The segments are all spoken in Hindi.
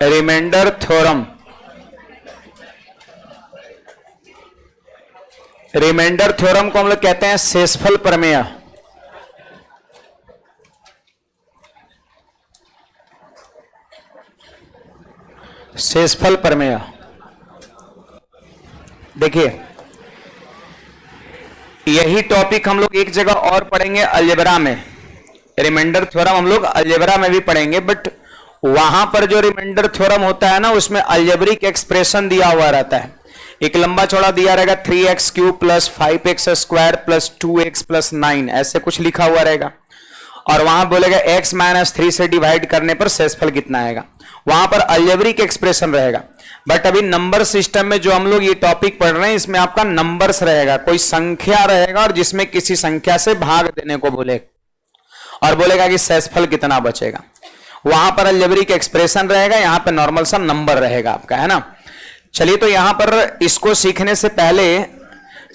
रिमाइंडर थ्योरम, रिमाइंडर थ्योरम को हम लोग कहते हैं शेषफल प्रमेय। शेषफल प्रमेय, देखिए यही टॉपिक हम लोग एक जगह और पढ़ेंगे अलजेब्रा में। रिमाइंडर थ्योरम हम लोग अलजेब्रा में भी पढ़ेंगे, बट वहां पर जो रिमाइंडर थ्योरम होता है ना, उसमें अलजेब्रिक एक्सप्रेशन दिया हुआ रहता है। एक लंबा चौड़ा दिया रहेगा 3x cube plus 5x square plus 2x plus 9, ऐसे कुछ लिखा हुआ रहेगा। और वहां बोलेगा x माइनस 3 से डिवाइड करने पर शेषफल कितना आएगा, वहां पर अलजेब्रिक एक्सप्रेशन रहेगा। बट अभी नंबर सिस्टम में जो हम लोग ये टॉपिक पढ़ रहे हैं, इसमें आपका नंबर्स रहेगा, कोई संख्या रहेगा और जिसमें किसी संख्या से भाग देने को बोलेगा और बोलेगा कि शेषफल कितना बचेगा। वहां पर अलजेब्रिक एक्सप्रेशन रहेगा, यहां पर नॉर्मल सा नंबर रहेगा आपका, है ना। चलिए, तो यहां पर इसको सीखने से पहले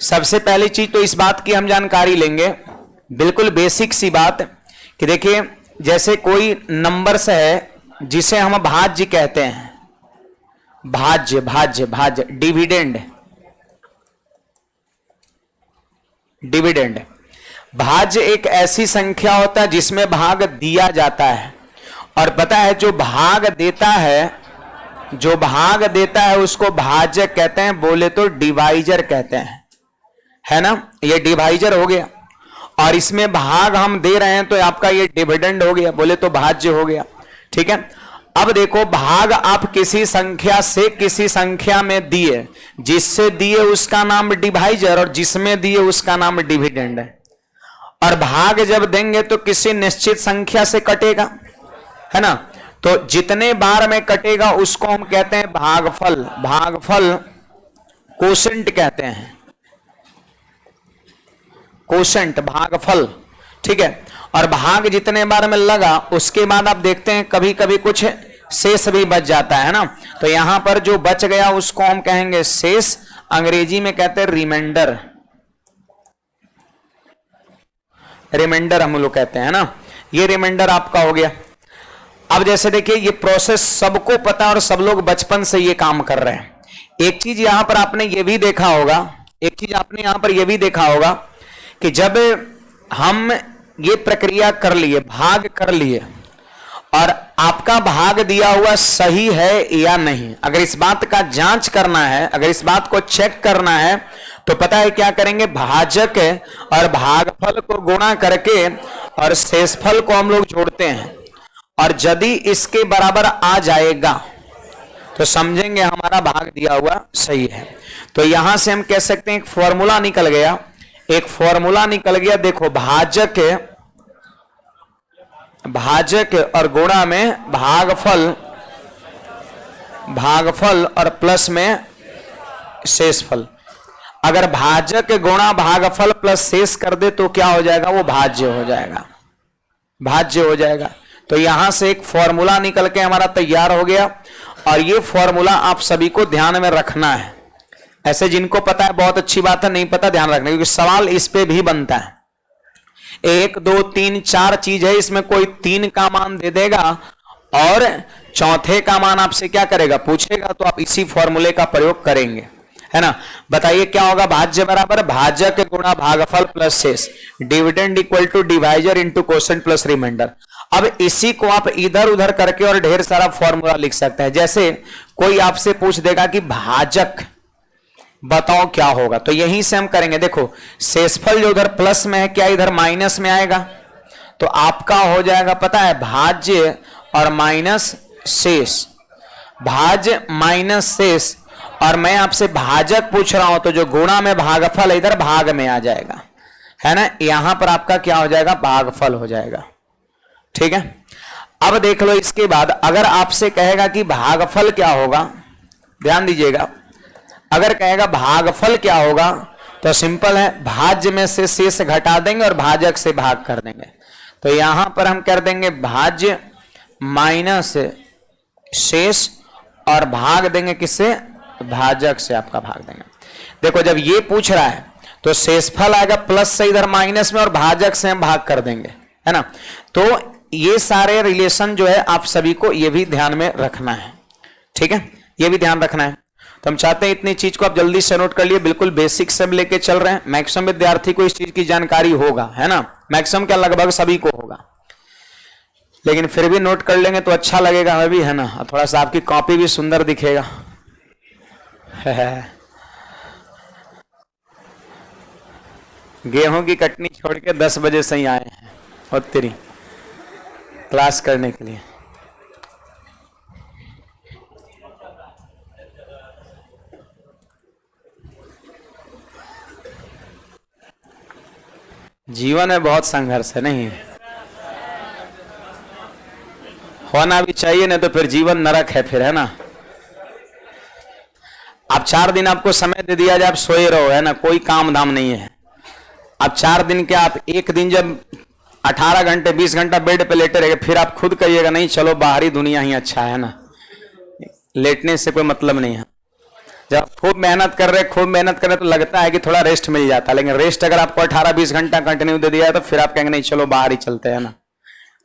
सबसे पहली चीज तो इस बात की हम जानकारी लेंगे, बिल्कुल बेसिक सी बात, कि देखिए जैसे कोई नंबर्स है जिसे हम भाज्य कहते हैं, भाज्य भाज्य भाज्य, डिविडेंड, डिविडेंड। भाज्य एक ऐसी संख्या होता है जिसमें भाग दिया जाता है, और पता है जो भाग देता है, जो भाग देता है उसको भाज्य कहते हैं, बोले तो डिवाइजर कहते हैं, है ना। ये डिवाइजर हो गया, और इसमें भाग हम दे रहे हैं तो आपका ये डिविडेंड हो गया, बोले तो भाज्य हो गया, ठीक है। अब देखो, भाग आप किसी संख्या से किसी संख्या में दिए, जिससे दिए उसका नाम डिवाइजर और जिसमें दिए उसका नाम डिविडेंड है। और भाग जब देंगे तो किसी निश्चित संख्या से कटेगा, है ना। तो जितने बार में कटेगा उसको हम कहते हैं भागफल, भागफल कोशेंट कहते हैं, कोशेंट भागफल, ठीक है। और भाग जितने बार में लगा उसके बाद आप देखते हैं कभी कभी कुछ शेष भी बच जाता है ना, तो यहां पर जो बच गया उसको हम कहेंगे शेष, अंग्रेजी में कहते हैं रिमाइंडर, रिमाइंडर हम लोग कहते हैं ना। ये रिमाइंडर आपका हो गया। अब जैसे देखिए ये प्रोसेस सबको पता और सब लोग बचपन से ये काम कर रहे हैं। एक चीज यहां पर आपने ये भी देखा होगा, एक चीज आपने यहां पर ये भी देखा होगा कि जब हम ये प्रक्रिया कर लिए, भाग कर लिए, और आपका भाग दिया हुआ सही है या नहीं, अगर इस बात का जांच करना है, अगर इस बात को चेक करना है, तो पता है क्या करेंगे, भाजक और भागफल को गुणा करके और शेषफल को हम लोग जोड़ते हैं, और यदि इसके बराबर आ जाएगा तो समझेंगे हमारा भाग दिया हुआ सही है। तो यहां से हम कह सकते हैं एक फॉर्मूला निकल गया, एक फॉर्मूला निकल गया। देखो, भाजक, भाजक और गुणा में भागफल, भागफल और प्लस में शेषफल। अगर भाजक गुणा भागफल प्लस शेष कर दे तो क्या हो जाएगा, वो भाज्य हो जाएगा, भाज्य हो जाएगा। तो यहां से एक फॉर्मूला निकल के हमारा तैयार हो गया, और ये फॉर्मूला आप सभी को ध्यान में रखना है। ऐसे जिनको पता है बहुत अच्छी बात है, नहीं पता ध्यान रखना, क्योंकि सवाल इस पे भी बनता है। 1 2 3 4 चीज है, इसमें कोई 3 का मान दे देगा और चौथे का मान आपसे क्या करेगा, पूछेगा, तो आप इसी फॉर्मूले का प्रयोग करेंगे, है ना। बताइए क्या होगा, भाज्य बराबर भाजक गुणा भागफल प्लस शेष, dividend equal to divisor into quotient plus reminder. अब इसी को आप इधर उधर करके और ढेर सारा फॉर्मूला लिख सकते हैं। जैसे कोई आपसे पूछ देगा कि भाजक बताओ क्या होगा, तो यहीं से हम करेंगे। देखो, शेषफल जो उधर प्लस में है, क्या इधर माइनस में आएगा, तो आपका हो जाएगा, पता है, भाज्य और माइनस शेष, भाज्य माइनस शेष। और मैं आपसे भाजक पूछ रहा हूं, तो जो गुणा में भागफल इधर भाग में आ जाएगा, है ना। यहां पर आपका क्या हो जाएगा, भागफल हो जाएगा, ठीक है। अब देख लो, इसके बाद अगर आपसे कहेगा कि भागफल क्या होगा, ध्यान दीजिएगा, अगर कहेगा भागफल क्या होगा तो सिंपल है, भाज्य में से शेष घटा देंगे और भाजक से भाग कर देंगे। तो यहां पर हम कर देंगे भाज्य माइनस शेष और भाग देंगे किससे, भाजक से आपका भाग देंगे। देखो, जब ये पूछ रहा है तो शेषफल आएगा प्लस से इधर माइनस में और भाजक से हम भाग कर देंगे, है ना। तो ये सारे रिलेशन जो है आप सभी को ये भी ध्यान में रखना है, ठीक है, ये भी ध्यान रखना है। तो हम चाहते हैं इतनी चीज को आप जल्दी से नोट कर लिए, बिल्कुल बेसिक से लेके चल रहे हैं। मैक्सिमम विद्यार्थी को इस चीज की जानकारी होगा, है ना, मैक्सिमम क्या लगभग सभी को होगा, लेकिन फिर भी नोट कर लेंगे तो अच्छा लगेगा हमें भी, है ना, और थोड़ा सा आपकी कॉपी भी सुंदर दिखेगा। गेहूं की कटनी छोड़ के 10 बजे से ही आए हैं और तेरी क्लास करने के लिए। जीवन में बहुत संघर्ष है, नहीं होना भी चाहिए, नहीं तो फिर जीवन नरक है फिर, है ना। आप 4 दिन आपको समय दे दिया जाए, आप सोए रहो, है ना, कोई काम धाम नहीं है। आप 4 दिन के, आप एक दिन जब 18 घंटे 20 घंटा बेड पे लेटे रहेंगे, फिर आप खुद कहिएगा नहीं चलो बाहरी दुनिया ही अच्छा है ना, लेटने से कोई मतलब नहीं है। जब खूब मेहनत कर रहे तो लगता है कि थोड़ा रेस्ट मिल जाता है, लेकिन रेस्ट अगर आपको 18-20 घंटा कंटिन्यू दे दिया है तो फिर आप कहेंगे नहीं चलो बाहर ही चलते हैं ना।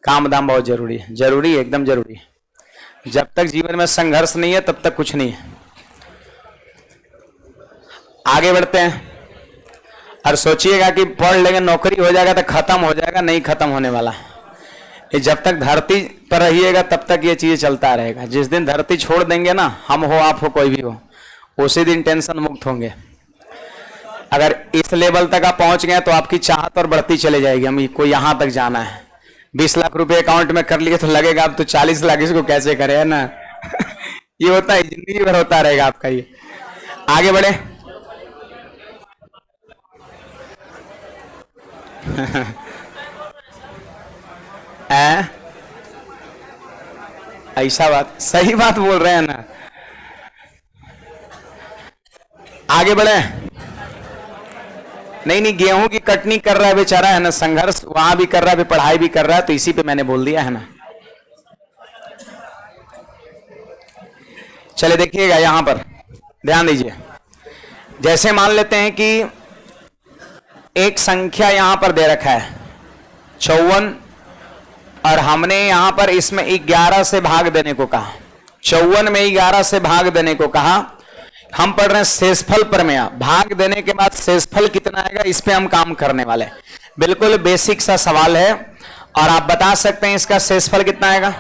काम दाम बहुत जरूरी है, जरूरी है, एकदम जरूरी है। जब तक जीवन में संघर्ष नहीं है तब तक कुछ नहीं है। आगे बढ़ते हैं और सोचिएगा कि पढ़ लेंगे नौकरी हो जाएगा तो खत्म हो जाएगा, नहीं खत्म होने वाला। ये जब तक धरती पर रहिएगा तब तक ये चीज चलता रहेगा। जिस दिन धरती छोड़ देंगे ना, हम हो आप हो कोई भी हो, उसी दिन टेंशन मुक्त होंगे। अगर इस लेवल तक आप पहुंच गए तो आपकी चाहत और बढ़ती चले जाएगी, हम को यहां तक जाना है। 20 लाख रुपए अकाउंट में कर लिए तो लगेगा अब तो 40 लाख इसको कैसे करें, है ना। ये होता है, जिंदगी भर होता रहेगा आपका ये। आगे बढ़े। ऐसा बात, सही बात बोल रहे हैं ना। आगे बढ़े। नहीं, गेहूं की कटनी कर रहा है बेचारा, है ना, संघर्ष वहां भी कर रहा है, पढ़ाई भी कर रहा है, तो इसी पे मैंने बोल दिया, है ना। चले देखिएगा यहां पर ध्यान दीजिए। जैसे मान लेते हैं कि एक संख्या यहां पर दे रखा है 54, और हमने यहां पर इसमें 11 से भाग देने को कहा। 54 में 11 से भाग देने को कहा। हम पढ़ रहे हैं शेषफल प्रमेय। भाग देने के बाद शेषफल कितना आएगा, इस पे हम काम करने वाले। बिल्कुल बेसिक सा सवाल है, और आप बता सकते हैं इसका शेषफल कितना आएगा,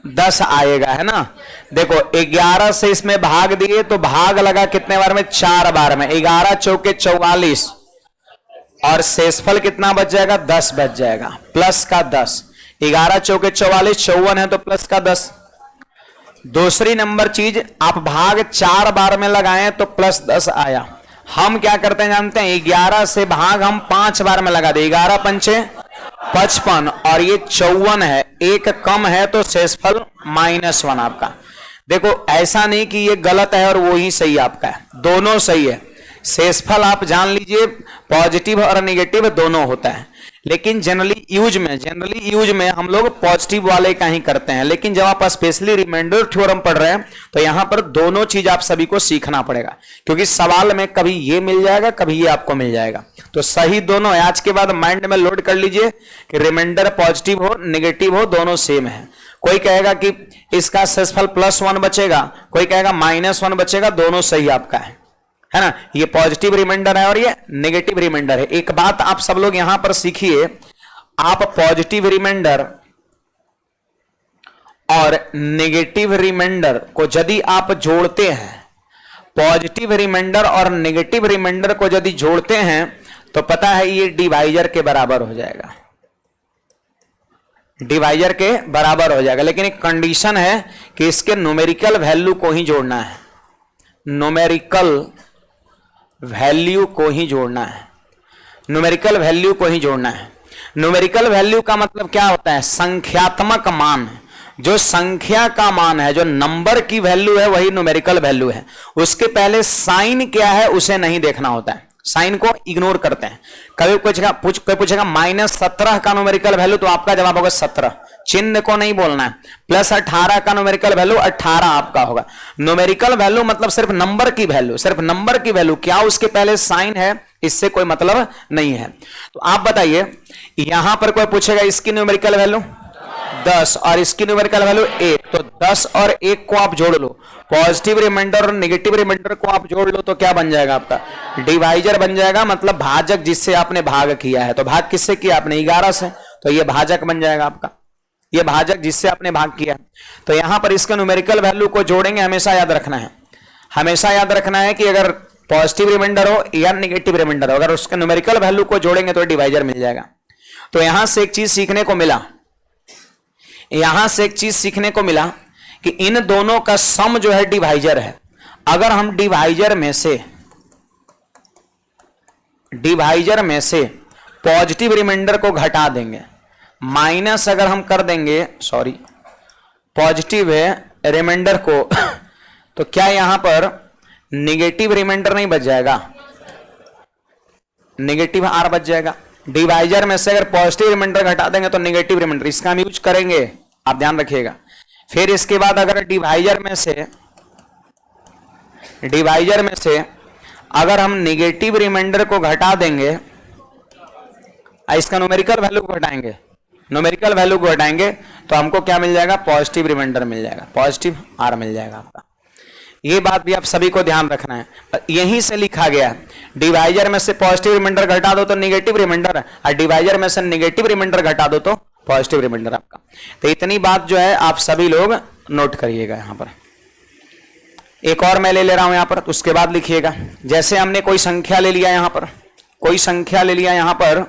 10 आएगा, है ना। देखो 11 से इसमें भाग दिए तो भाग लगा कितने बार में, 4 बार में। 11 चौके 44, और शेषफल कितना बच जाएगा, 10 बच जाएगा, प्लस का 10। 11 चौके 44, 54 है तो प्लस का 10। दूसरी नंबर चीज, आप भाग 4 बार में लगाएं तो प्लस 10 आया। हम क्या करते हैं जानते हैं, 11 से भाग हम 5 बार में लगा दे। 11 पंचे 55, और ये 54 है, एक कम है तो शेषफल -1 आपका। देखो ऐसा नहीं कि ये गलत है और वो ही सही आपका है, दोनों सही है। शेषफल आप जान लीजिए पॉजिटिव और नेगेटिव दोनों होता है, लेकिन जनरली यूज में हम लोग पॉजिटिव वाले का ही करते हैं। लेकिन जब आप स्पेशली रिमाइंडर थ्योरम पढ़ रहे हैं तो यहां पर दोनों चीज आप सभी को सीखना पड़ेगा, क्योंकि सवाल में कभी ये मिल जाएगा कभी ये आपको मिल जाएगा। तो सही दोनों है। आज के बाद माइंड में लोड कर लीजिए कि रिमाइंडर पॉजिटिव हो नेगेटिव हो दोनों सेम है। कोई कहेगा कि इसका शेषफल +1 बचेगा, कोई कहेगा -1 बचेगा, दोनों सही आपका है ना। ये पॉजिटिव रिमाइंडर है और ये नेगेटिव रिमाइंडर है। एक बात आप सब लोग यहां पर सीखिए, आप पॉजिटिव रिमाइंडर और नेगेटिव रिमाइंडर को यदि आप जोड़ते हैं, पॉजिटिव रिमाइंडर और नेगेटिव रिमाइंडर को यदि जोड़ते हैं तो पता है ये डिवाइजर के बराबर हो जाएगा, डिवाइजर के बराबर हो जाएगा। लेकिन एक कंडीशन है कि इसके न्यूमेरिकल वैल्यू को ही जोड़ना है, न्यूमेरिकल वैल्यू को ही जोड़ना है, न्यूमेरिकल वैल्यू को ही जोड़ना है। न्यूमेरिकल वैल्यू का मतलब क्या होता है, संख्यात्मक मान। जो संख्या का मान है, जो नंबर की वैल्यू है वही न्यूमेरिकल वैल्यू है। उसके पहले साइन क्या है उसे नहीं देखना होता है, साइन को इग्नोर करते हैं। कभी कोई पूछेगा -17 का न्यूमेरिकल वैल्यू, तो आपका जवाब होगा 17, चिन्ह को नहीं बोलना है। +18 का न्यूमेरिकल वैल्यू 18 आपका होगा। न्यूमेरिकल वैल्यू मतलब सिर्फ नंबर की वैल्यू, सिर्फ नंबर की वैल्यू, क्या उसके पहले साइन है इससे कोई मतलब नहीं है। तो आप बताइए, यहां पर कोई पूछेगा इसकी न्यूमेरिकल वैल्यू 10 और इसकी न्यूमेरिकल वैल्यू 1, तो 10 और 1 को आप जोड़ लो, पॉजिटिव रिमाइंडर और नेगेटिव रिमाइंडर को आप जोड़ लो तो क्या बन जाएगा आपका, डिवाइजर बन जाएगा, मतलब भाजक जिससे आपने भाग किया है। तो भाग किससे किया आपने, 11 से, तो ये भाजक बन जाएगा आपका, ये भाजक जिससे आपने भाग किया है। तो यहां पर इसके न्यूमेरिकल वैल्यू को जोड़ेंगे, हमेशा याद रखना है, हमेशा याद रखना है कि अगर पॉजिटिव रिमाइंडर हो या नेगेटिव रिमाइंडर हो, अगर उसके न्यूमेरिकल वैल्यू को जोड़ेंगे तो डिवाइजर मिल जाएगा। तो यहां से एक चीज सीखने को मिला, यहां से एक चीज सीखने को मिला कि इन दोनों का सम जो है डिवाइजर है। अगर हम डिवाइजर में से पॉजिटिव रिमाइंडर को घटा देंगे, माइनस अगर हम कर देंगे, सॉरी, पॉजिटिव रिमाइंडर को तो क्या यहां पर नेगेटिव रिमाइंडर नहीं बच जाएगा, नेगेटिव आर बच जाएगा। डिवाइजर में से अगर पॉजिटिव रिमाइंडर घटा देंगे तो नेगेटिव रिमाइंडर, इसका हम यूज करेंगे, आप ध्यान रखिएगा। फिर इसके बाद अगर डिवाइजर में से अगर हम नेगेटिव रिमाइंडर को घटा देंगे, इसका न्यूमेरिकल वैल्यू को घटाएंगे, न्यूमेरिकल वैल्यू को घटाएंगे तो हमको क्या मिल जाएगा, पॉजिटिव रिमाइंडर मिल जाएगा, पॉजिटिव आर मिल जाएगा आपका। ये बात भी आप सभी को ध्यान रखना है, यहीं से लिखा गया है, डिवाइजर में से पॉजिटिव रिमाइंडर घटा दो तो नेगेटिव रिमाइंडर, और डिवाइजर में से नेगेटिव रिमाइंडर घटा दो तो पॉजिटिव रिमाइंडर आपका। तो इतनी बात जो है आप सभी लोग नोट करिएगा। यहां पर एक और मैं ले रहा हूं यहां पर, तो उसके बाद लिखिएगा। जैसे हमने कोई संख्या ले लिया, यहां पर कोई संख्या ले लिया, यहां पर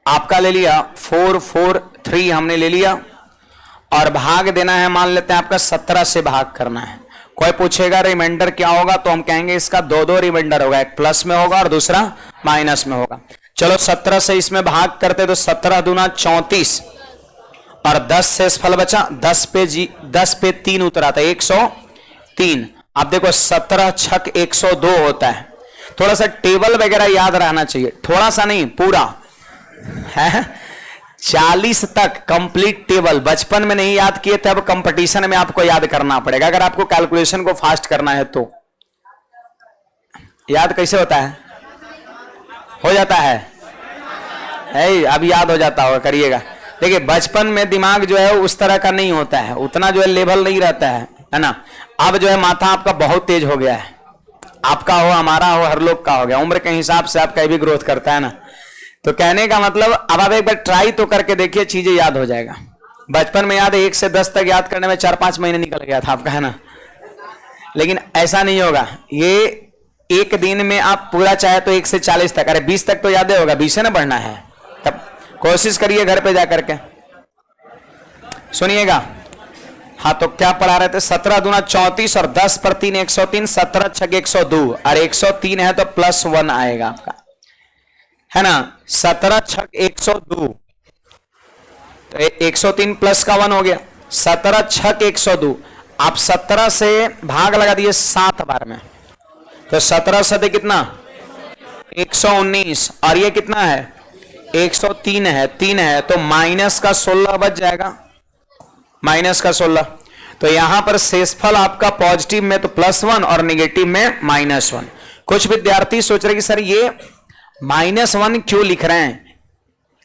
आपका ले लिया 443 हमने ले लिया, और भाग देना है, मान लेते हैं आपका 17 से भाग करना है। कोई पूछेगा रिमाइंडर क्या होगा, तो हम कहेंगे इसका दो रिमाइंडर होगा, एक प्लस में होगा और दूसरा माइनस में होगा। चलो 17 से इसमें भाग करते तो 17 दूना 34, और 10 शेषफल बचा, 10 पे 3 उतरा था 103। आप देखो 17 छक 102 होता है। थोड़ा सा टेबल वगैरह याद रहना चाहिए, थोड़ा सा नहीं पूरा है, 40 तक कंप्लीट टेबल। बचपन में नहीं याद किए थे, अब कंपटीशन में आपको याद करना पड़ेगा। अगर आपको कैलकुलेशन को फास्ट करना है तो याद कैसे होता है, हो जाता है अब याद हो जाता होगा, करिएगा। देखिए बचपन में दिमाग जो है उस तरह का नहीं होता है, उतना जो है लेवल नहीं रहता है ना। अब जो है माथा आपका बहुत तेज हो गया है, आपका हो, हमारा हो, हर लोग का हो गया। उम्र के हिसाब से आपका भी ग्रोथ करता है ना। तो कहने का मतलब अब आप एक बार ट्राई तो करके देखिए, चीजें याद हो जाएगा। बचपन में याद है 1 से 10 तक याद करने में 4-5 महीने निकल गया था आपका, है ना। लेकिन ऐसा नहीं होगा, ये एक दिन में आप पूरा चाहे तो 1 से 40 तक, अरे 20 तक तो याद होगा, 20 से ना बढ़ना है। तब कोशिश करिए घर पे जाकर के, सुनिएगा। हाँ तो क्या पढ़ा रहे थे, 17 दूना 34 और 10 पर 3 103, 17 छक 102, और 103 है तो +1 आएगा आपका, है ना। 17 छक 102, तो 103 प्लस का 1 हो गया। 17 छक 102, आप 17 से भाग लगा दिए 7 बार में, तो 17 सते कितना 119, और ये कितना है 103 है, 3 है, तो माइनस का 16 बच जाएगा, माइनस का 16। तो यहां पर शेषफल आपका पॉजिटिव में तो +1 और नेगेटिव में -1। कुछ विद्यार्थी सोच रहे कि सर ये -1 क्यों लिख रहे हैं,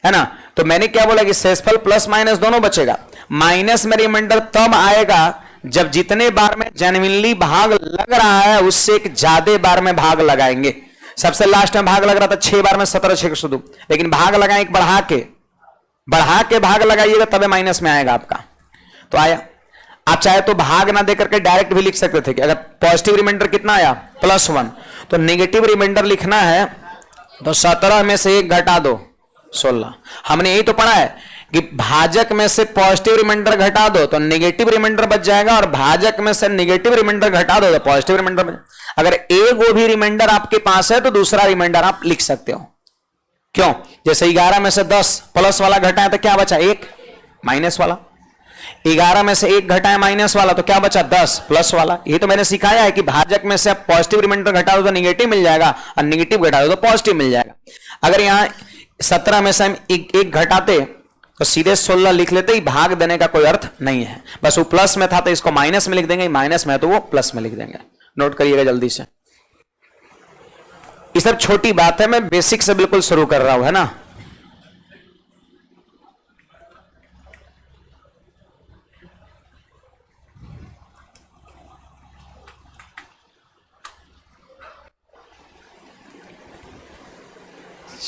है ना। तो मैंने क्या बोला कि शेषफल प्लस माइनस दोनों बचेगा। माइनस में रिमाइंडर तब आएगा जब जितने बार में जेन्युइनली भाग लग रहा है उससे एक ज्यादा बार में भाग लगाएंगे। सबसे लास्ट में भाग लग रहा था 6 बार में 17 6 102, लेकिन भाग लगाए एक बढ़ा के भाग लगाइएगा तबे माइनस में आएगा आपका। तो आया, आप चाहे तो भाग ना देकर के डायरेक्ट भी लिख सकते थे कि अगर पॉजिटिव रिमाइंडर कितना आया +1, तो नेगेटिव रिमाइंडर लिखना है तो 17 में से 1 घटा दो 16। हमने यही तो पढ़ा है कि भाजक में से पॉजिटिव रिमाइंडर घटा दो तो नेगेटिव रिमाइंडर बच जाएगा, और भाजक में से नेगेटिव रिमाइंडर घटा दो तो पॉजिटिव रिमाइंडर बच। अगर एक वो भी रिमाइंडर आपके पास है तो दूसरा रिमाइंडर आप लिख सकते हो। क्यों, जैसे 11 में से 10 प्लस वाला घटाए तो क्या बचा 1 माइनस वाला, 11 में से 1 घटाए माइनस वाला तो क्या बचा 10 प्लस वाला। ये तो मैंने सिखाया है कि भाजक में से आप पॉजिटिव रिमाइंडर घटा दो तो नेगेटिव मिल जाएगा, और नेगेटिव घटा दो तो पॉजिटिव मिल जाएगा। अगर यहां 17 में से हम एक घटाते तो सीधे 16 लिख लेते ही, भाग देने का कोई अर्थ नहीं है। बस वो प्लस में था तो इसको माइनस में लिख देंगे, माइनस में है तो वो प्लस में लिख देंगे। नोट करिएगा जल्दी से, ये सब छोटी बात है, मैं बेसिक से बिल्कुल शुरू कर रहा हूं, है ना।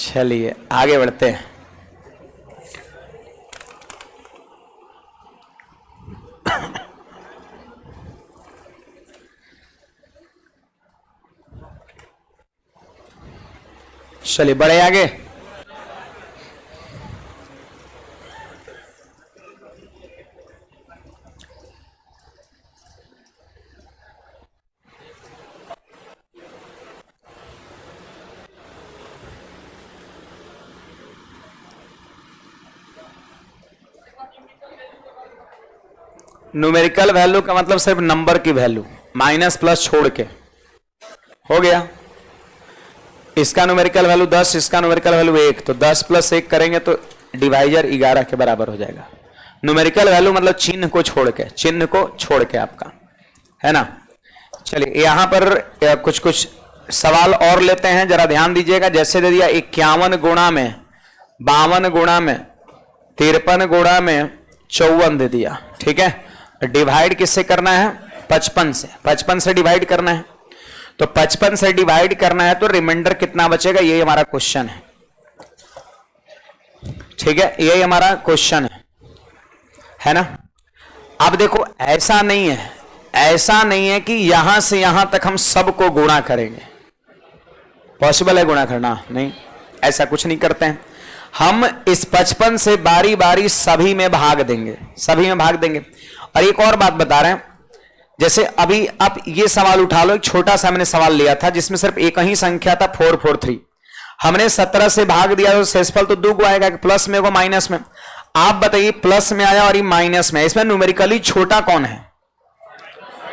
चलिए आगे बढ़ते हैं। चलिए बढ़े आगे। न्यूमेरिकल वैल्यू का मतलब सिर्फ नंबर की वैल्यू, माइनस प्लस छोड़ के हो गया। इसका न्यूमेरिकल वैल्यू 10, इसका न्यूमेरिकल वैल्यू 1, तो 10 प्लस 1 करेंगे तो डिवाइजर 11 के बराबर हो जाएगा। न्यूमेरिकल वैल्यू मतलब चिन्ह को छोड़ के, चिन्ह को छोड़ के आपका, है ना। चलिए यहां पर कुछ कुछ सवाल और लेते हैं, जरा ध्यान दीजिएगा। जैसे दे दिया 51 गुणा में 52 गुणा में 53 गुणा में 54 दे दिया, ठीक है। डिवाइड किससे करना है? 55 से, 55 से डिवाइड करना है। तो 55 से डिवाइड करना है तो रिमाइंडर कितना बचेगा, ये हमारा क्वेश्चन है, ठीक है। ये हमारा क्वेश्चन है ना। अब देखो ऐसा नहीं है, ऐसा नहीं है कि यहां से यहां तक हम सबको गुणा करेंगे। पॉसिबल है गुणा करना? नहीं, ऐसा कुछ नहीं करते हैं हम। इस 55 से बारी बारी सभी में भाग देंगे, सभी में भाग देंगे। और एक और बात बता रहे हैं, जैसे अभी आप ये सवाल उठा लो, एक छोटा सा मैंने सवाल लिया था जिसमें सिर्फ एक ही संख्या था 443। हमने 17 से भाग दिया तो शेषफल तो दो आएगा, प्लस में को माइनस में। आप बताइए प्लस में आया और ये माइनस में, इसमें न्यूमेरिकली छोटा कौन है?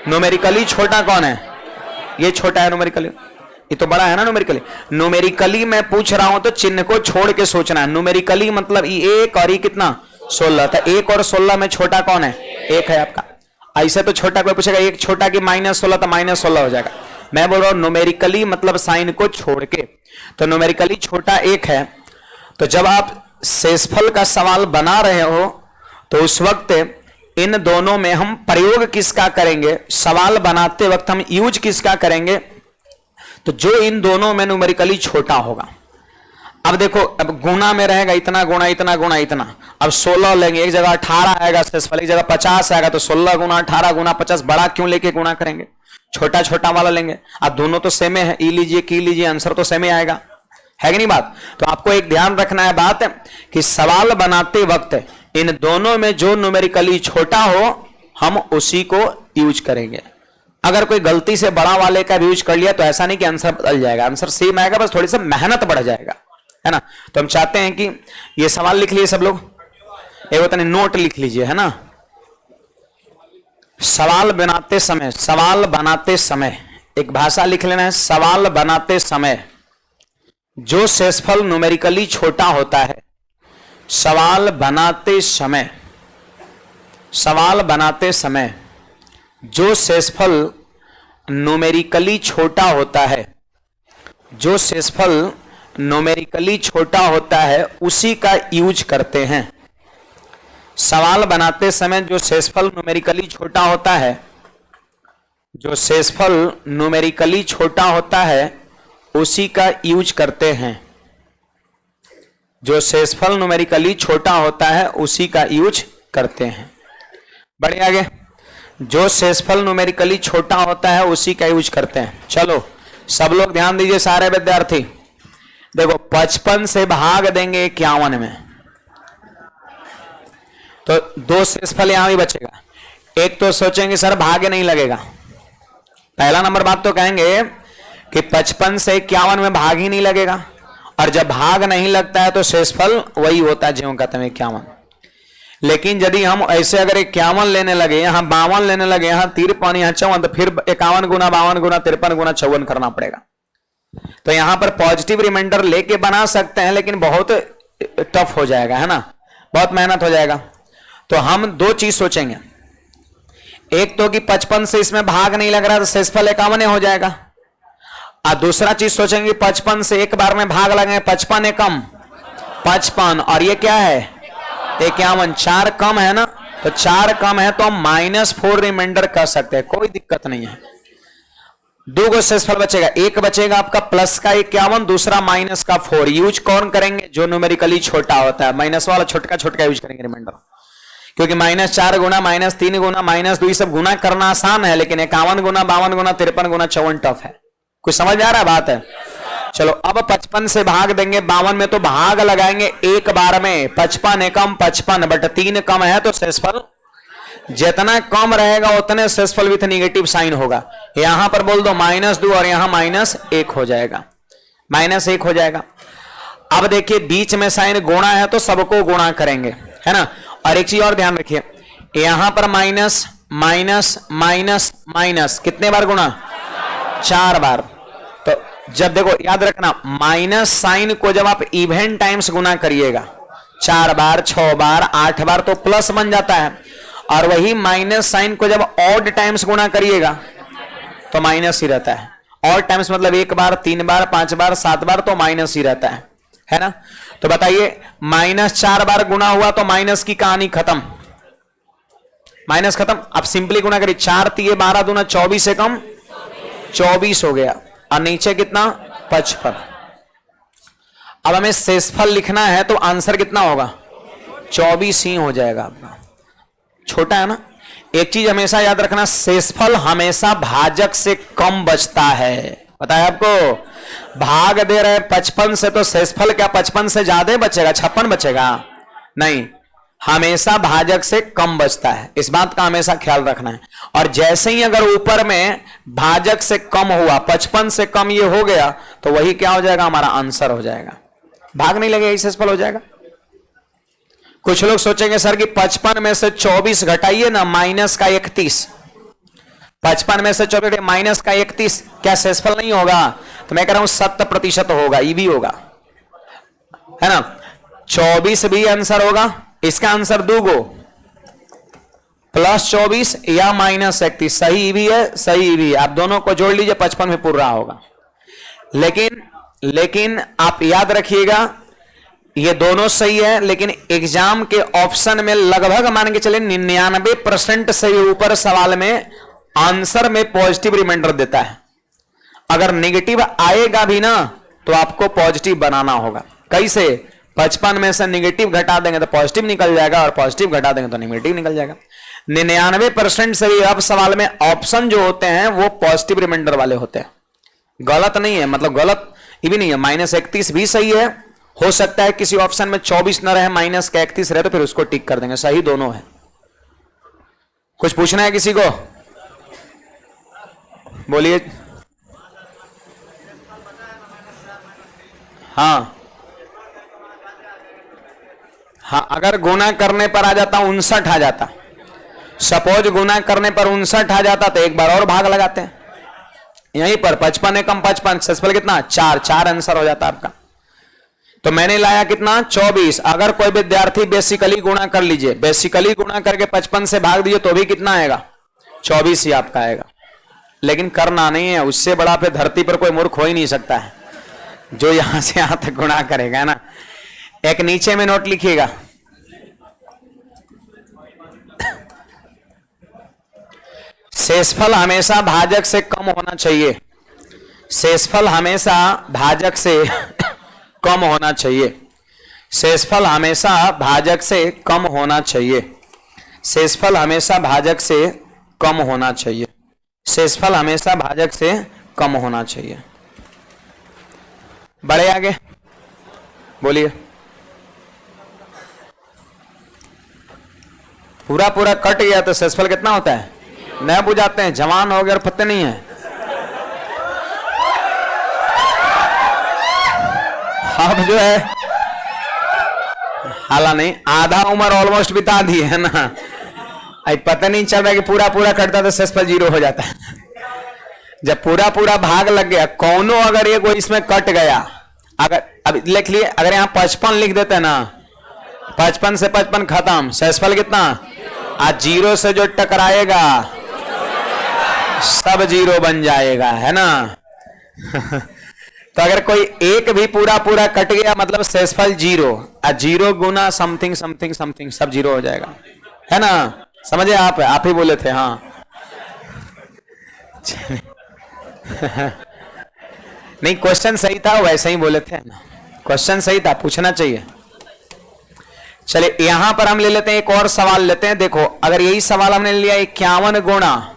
न्यूमेरिकली छोटा कौन है? ये छोटा है न्यूमेरिकली, ये तो बड़ा है ना न्यूमेरिकली। न्यूमेरिकली मैं पूछ रहा हूं तो चिन्ह को छोड़ के सोचना है। न्यूमेरिकली मतलब ये 1 और ये कितना 16 था, 1 और 16 में छोटा कौन है? 1 है आपका। ऐसे तो छोटा कोई पूछेगा एक छोटा की -16 तो -16 हो जाएगा। मैं बोल रहा हूं न्यूमेरिकली मतलब साइन को छोड़ के, तो न्यूमेरिकली छोटा 1 है। तो जब आप शेषफल का सवाल बना रहे हो तो उस वक्त इन दोनों में हम प्रयोग किसका करेंगे, सवाल बनाते वक्त हम यूज किसका करेंगे, तो जो इन दोनों में न्यूमेरिकली छोटा होगा। अब देखो अब गुणा में रहेगा इतना गुणा इतना गुणा इतना, अब 16 लेंगे, एक जगह 18 आएगा शेषफल, एक जगह 50 आएगा, तो 16 गुना 18 गुना 50, बड़ा क्यों लेके गुणा करेंगे, छोटा छोटा वाला लेंगे। अब दोनों तो सेम है, ई लीजिए की लीजिए, आंसर तो सेम ही आएगा, है कि नहीं बात। तो आपको एक ध्यान रखना है बात कि सवाल बनाते वक्त इन दोनों में जो न्यूमेरिकली छोटा हो हम उसी को यूज करेंगे। अगर कोई गलती से बड़ा वाले का यूज कर लिया तो ऐसा नहीं कि आंसर बदल जाएगा, आंसर सेम आएगा, बस थोड़ी सी मेहनत बढ़ जाएगा, है ना। तो हम चाहते हैं कि ये सवाल लिख लिए सब लोग, एक होता नहीं नोट लिख लीजिए, है ना। सवाल बनाते समय, सवाल बनाते समय एक भाषा लिख लेना है, सवाल बनाते समय जो शेषफल न्यूमेरिकली छोटा होता है, सवाल बनाते समय, सवाल बनाते समय जो शेषफल न्यूमेरिकली छोटा होता है, जो शेषफल न्यूमेरिकली छोटा होता है उसी का यूज करते हैं। सवाल बनाते समय जो शेषफल न्यूमेरिकली छोटा होता है, जो शेषफल न्यूमेरिकली छोटा होता है उसी का यूज करते हैं। जो शेषफल न्यूमेरिकली छोटा होता है उसी का यूज करते हैं। बढ़िए आगे, जो शेषफल न्यूमेरिकली छोटा होता है उसी का यूज करते हैं। चलो सब लोग ध्यान दीजिए, सारे विद्यार्थी देखो 55 से भाग देंगे 51 में तो 2 शेषफल यहां भी बचेगा। एक तो सोचेंगे सर भाग्य नहीं लगेगा, पहला नंबर बात तो कहेंगे कि 55 से 51 में भाग ही नहीं लगेगा, और जब भाग नहीं लगता है तो शेषफल वही होता है ज्यों का त्यों 51। लेकिन यदि हम ऐसे अगर 51 लेने लगे, यहां 52 लेने लगे, यहां 53, यहां 54, तो फिर 51 गुना 52 गुना 53 गुना 54 करना पड़ेगा। तो यहां पर पॉजिटिव रिमाइंडर लेके बना सकते हैं लेकिन बहुत टफ हो जाएगा, है ना, बहुत मेहनत हो जाएगा। तो हम 2 चीज सोचेंगे, एक तो कि 55 से इसमें भाग नहीं लग रहा तो शेषफल 51 हो जाएगा, और दूसरा चीज सोचेंगे 55 से एक बार में भाग लगे 55 कम 55, और ये क्या है 51, 4 कम है ना, तो 4 कम है तो हम -4 रिमाइंडर कर सकते हैं, कोई दिक्कत नहीं है। दो गो शेषफल बचेगा, एक बचेगा आपका प्लस का 51, दूसरा माइनस का 4। यूज कौन करेंगे? जो न्यूमेरिकली छोटा होता है, माइनस वाला छोटका छोटका यूज करेंगे रिमाइंडर, क्योंकि -4 गुना -3 गुना -2 सब गुना करना आसान है, लेकिन 51 गुना 52 गुना 53 गुना 54 टफ है। कुछ समझ में आ रहा है बात है? चलो अब 55 से भाग देंगे, 52 में तो भाग लगाएंगे एक बार में, 55 एकम 55 बट 3 कम है तो शेषफल जितना कम रहेगा उतने शेषफल विथ निगेटिव साइन होगा। यहां पर बोल दो -2 और यहां -1 हो जाएगा, -1 हो जाएगा। अब देखिए बीच में साइन गुणा है तो सबको गुणा करेंगे, है ना। और एक चीज और ध्यान रखिए, यहां पर माइनस माइनस माइनस माइनस कितने बार गुणा? 4 बार। तो जब देखो याद रखना, माइनस साइन को जब आप इवन टाइम्स गुणा करिएगा 4 बार 6 बार 8 बार तो प्लस बन जाता है, और वही माइनस साइन को जब ऑड टाइम्स गुणा करिएगा तो माइनस ही रहता है। ऑड टाइम्स मतलब 1 बार 3 बार 5 बार 7 बार तो माइनस ही रहता है ना। तो बताइए -4 बार गुणा हुआ तो माइनस की कहानी खत्म, माइनस खत्म। अब सिंपली गुणा करिए, 4 3 12 दूना 24 से कम 24 हो गया, और नीचे कितना? 55। अब हमें शेषफल लिखना है तो आंसर कितना होगा? 24 ही हो जाएगा आपका, छोटा है ना। एक चीज हमेशा याद रखना, शेषफल हमेशा भाजक से कम बचता है। पता है आपको? भाग दे रहे 55 से तो शेषफल क्या 55 से ज्यादा बचेगा? 56 बचेगा? नहीं, हमेशा भाजक से कम बचता है, इस बात का हमेशा ख्याल रखना है। और जैसे ही अगर ऊपर में भाजक से कम हुआ, 55 से कम ये हो गया, तो वही क्या हो जाएगा? हमारा आंसर हो जाएगा, भाग नहीं लगेगा, शेषफल हो जाएगा। कुछ लोग सोचेंगे सर कि 55 में से 24 घटाइए ना, माइनस का 31, 55 में से 24 माइनस का 31, क्या शेषफल नहीं होगा? तो मैं कह रहा हूं 70% होगा, ये भी होगा, है ना। 24 भी आंसर होगा, इसका आंसर 2 गो +24 या -31, सही भी है सही भी है, आप दोनों को जोड़ लीजिए 55 में पूरा होगा। लेकिन आप याद रखिएगा ये दोनों सही है, लेकिन एग्जाम के ऑप्शन में लगभग मान के चले 99% से ऊपर सवाल में आंसर में पॉजिटिव रिमाइंडर देता है। अगर नेगेटिव आएगा भी ना तो आपको पॉजिटिव बनाना होगा। कैसे? 55 में से नेगेटिव घटा देंगे तो पॉजिटिव निकल जाएगा, और पॉजिटिव घटा देंगे तो नेगेटिव निकल जाएगा। 99% से भी अब सवाल में ऑप्शन जो होते हैं वो पॉजिटिव रिमाइंडर वाले होते हैं, गलत नहीं है, मतलब गलत ये भी नहीं है। -31 भी सही है, हो सकता है किसी ऑप्शन में 24 न रहे, माइनस का 31 रहे, तो फिर उसको टिक कर देंगे, सही दोनों है। कुछ पूछना है किसी को? बोलिए। हाँ हाँ, अगर गुना करने पर आ जाता 59 आ जाता, सपोज गुना करने पर 59 आ जाता तो एक बार और भाग लगाते हैं, यहीं पर 55 एकम 55, शेषफल कितना? 4 आंसर हो जाता आपका। तो मैंने लाया कितना? 24। अगर कोई विद्यार्थी बेसिकली गुणा कर लीजिए, बेसिकली गुणा करके 55 से भाग दीजिए तो भी कितना आएगा? 24 ही आपका आएगा। लेकिन करना नहीं है, उससे बड़ा पे धरती पर कोई मूर्ख हो ही नहीं सकता है जो यहां से यहां तक गुणा करेगा, है ना। एक नीचे में नोट लिखिएगा, शेषफल हमेशा भाजक से कम होना चाहिए, शेषफल हमेशा भाजक से कम होना चाहिए, शेषफल हमेशा भाजक से कम होना चाहिए, शेषफल हमेशा भाजक से कम होना चाहिए, शेषफल हमेशा भाजक से कम होना चाहिए। बढ़े आगे, बोलिए। पूरा पूरा कट गया तो शेषफल कितना होता है? नए बुझाते हैं, जवान हो गए और पत्ते नहीं है। अब जो है हाला नहीं, आधा उम्र ऑलमोस्ट बिता दी है ना, अब पता नहीं चल रहा कि पूरा पूरा कटता तो शेषफल 0 हो जाता है। जब पूरा पूरा भाग लग गया, कौनो अगर ये कोई इसमें कट गया, अगर अब लिख लिए, अगर यहाँ 55 लिख देते ना, 55 से 55 खत्म, शेषफल कितना? आज 0 से जो टकराएगा सब 0 बन जाएगा, है ना। तो अगर कोई एक भी पूरा पूरा कट गया मतलब शेषफल 0, 0 गुना समथिंग समथिंग समथिंग सब 0 हो जाएगा, है ना। समझे? आप ही बोले थे। हाँ नहीं, क्वेश्चन सही था, वैसे ही बोले थे ना, क्वेश्चन सही था, पूछना चाहिए। चलिए यहां पर हम ले लेते हैं, एक और सवाल लेते हैं। देखो अगर यही सवाल हमने लिया 51 गुणा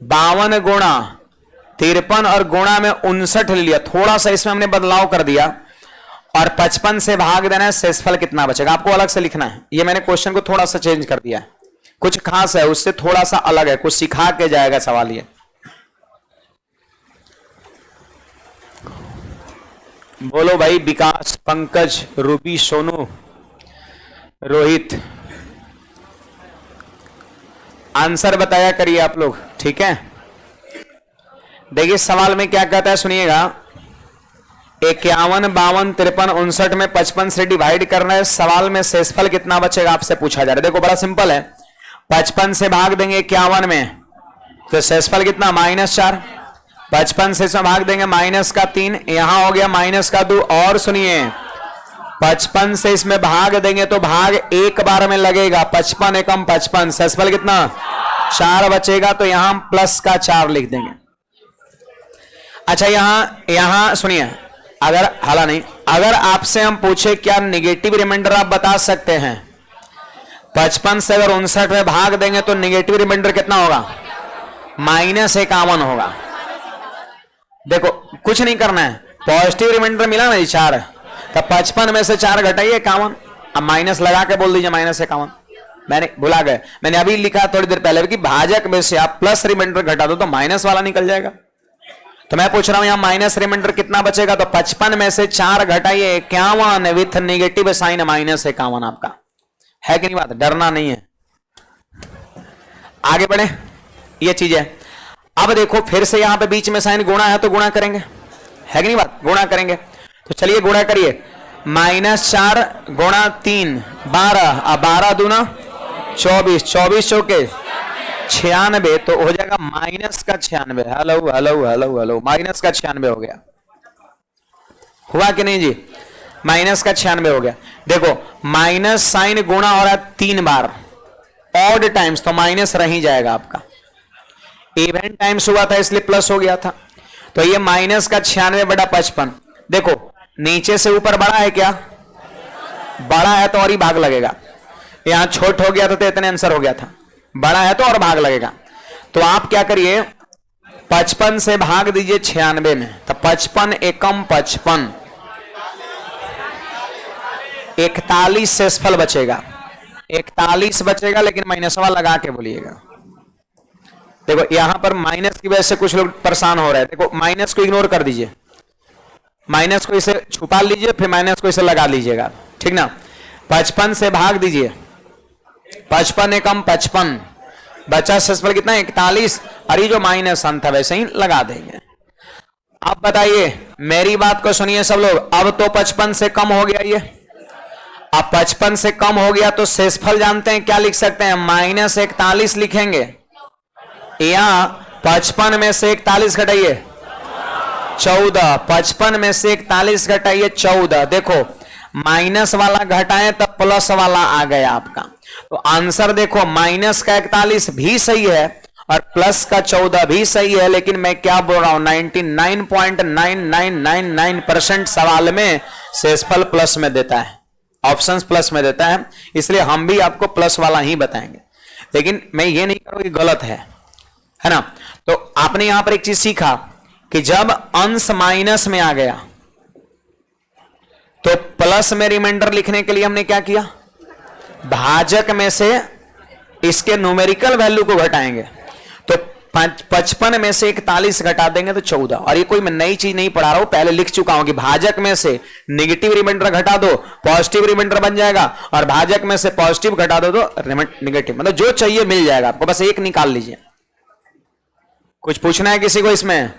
52 गुणा 53 और गुणा में 59 ले लिया, थोड़ा सा इसमें हमने बदलाव कर दिया और 55 से भाग देना है, शेषफल कितना बचेगा आपको अलग से लिखना है। ये मैंने क्वेश्चन को थोड़ा सा चेंज कर दिया है, कुछ खास है, उससे थोड़ा सा अलग है, कुछ सिखा के जाएगा सवाल ये। बोलो भाई, विकास, पंकज, रूबी, सोनू, रोहित, आंसर बताया करिए आप लोग, ठीक है। देखिए सवाल में क्या कहता है, सुनिएगा। 51 52 53 59 में 55 से डिवाइड करना है, सवाल में शेषफल कितना बचेगा आपसे पूछा जा रहा है। देखो बड़ा सिंपल है, 55 से भाग देंगे 51 में तो शेषफल कितना -4, 55 से इसमें भाग देंगे -3, यहां हो गया -2। और सुनिए 55 से इसमें भाग देंगे तो भाग एक बार में लगेगा, 55 एकम 55, शेषफल कितना 4 बचेगा, तो यहां हम प्लस का 4 लिख देंगे। अच्छा यहां सुनिए, अगर हाला नहीं, अगर आपसे हम पूछे क्या निगेटिव रिमाइंडर आप बता सकते हैं, 55 से अगर 59 में भाग देंगे तो निगेटिव रिमाइंडर कितना होगा, -51 होगा। देखो कुछ नहीं करना है, पॉजिटिव रिमाइंडर मिला ना 4, तो 55 में से 4 घटाइए 51, अब माइनस लगा के बोल दीजिए -51। मैंने भुला गए, मैंने अभी लिखा थोड़ी देर पहले कि भाजक में से आप प्लस रिमाइंडर घटा दो तो माइनस वाला निकल जाएगा। तो मैं पूछ रहा हूं यहां माइनस रिमाइंडर कितना बचेगा, तो 55 में से 4 घटाइए 51 विथ नेगेटिव साइन -51 आपका है कि नहीं, बात डरना नहीं है। आगे बढ़े, ये चीज है। अब देखो फिर से यहां पे बीच में साइन गुणा है तो गुणा करेंगे, है कि नहीं बात, गुणा करेंगे। तो चलिए गुणा करिए, -4 गुणा 3 12, अब 12 दूना 24, 24 चौके 96, तो हो जाएगा -96। हेलो हेलो हेलो हेलो, -96 हो गया, हुआ कि नहीं जी, -96 हो गया। देखो माइनस साइन गुणा हो रहा है 3 बार ऑड टाइम्स, तो माइनस रह ही जाएगा आपका। इवन टाइम्स हुआ था इसलिए प्लस हो गया था, तो ये -96/55। देखो नीचे से ऊपर बड़ा है क्या, बड़ा है तो और ही भाग लगेगा, यहां छोट हो गया था तो इतने आंसर हो गया था, बड़ा है तो और भाग लगेगा। तो आप क्या करिए 55 से भाग दीजिए 96 में, तो 55 एकम 55, 41 शेषफल बचेगा, 41 बचेगा, लेकिन माइनसवा लगा के बोलिएगा। देखो यहां पर माइनस की वजह से कुछ लोग परेशान हो रहे हैं, देखो माइनस को इग्नोर कर दीजिए, माइनस को इसे छुपा लीजिए, फिर माइनस को इसे लगा लीजिएगा, ठीक ना। 55 से भाग दीजिए, 55 एकम 55, बचा शेषफल कितना 41, और ये जो माइनस अंत था वैसे ही लगा देंगे। अब बताइए, मेरी बात को सुनिए सब लोग, अब तो 55 से कम हो गया ये, अब 55 से कम हो गया तो शेषफल जानते हैं क्या लिख सकते हैं, -41 लिखेंगे, या 55 में से 41 घटाइए 14, 55 में से 41 घटाइए 14। देखो माइनस वाला घटाएं तब प्लस वाला आ गया आपका, तो आंसर देखो माइनस का 41 भी सही है और प्लस का 14 भी सही है, लेकिन मैं क्या बोल रहा हूं 99.9999% सवाल में शेषफल प्लस में देता है, ऑप्शंस प्लस में देता है, इसलिए हम भी आपको प्लस वाला ही बताएंगे। लेकिन मैं ये नहीं करूंगा कि गलत है ना। तो आपने यहां पर एक चीज सीखा कि जब अंश माइनस में आ गया तो प्लस में रिमाइंडर लिखने के लिए हमने क्या किया, भाजक में से इसके न्यूमेरिकल वैल्यू को घटाएंगे, तो 55 में से 41 घटा देंगे तो 14। और ये कोई मैं नई चीज नहीं पढ़ा रहा हूं, पहले लिख चुका हूं कि भाजक में से नेगेटिव रिमाइंडर घटा दो पॉजिटिव रिमाइंडर बन जाएगा, और भाजक में से पॉजिटिव घटा दो तो नेगेटिव, मतलब जो चाहिए मिल जाएगा आपको, बस एक निकाल लीजिए। कुछ पूछना है किसी को इसमें?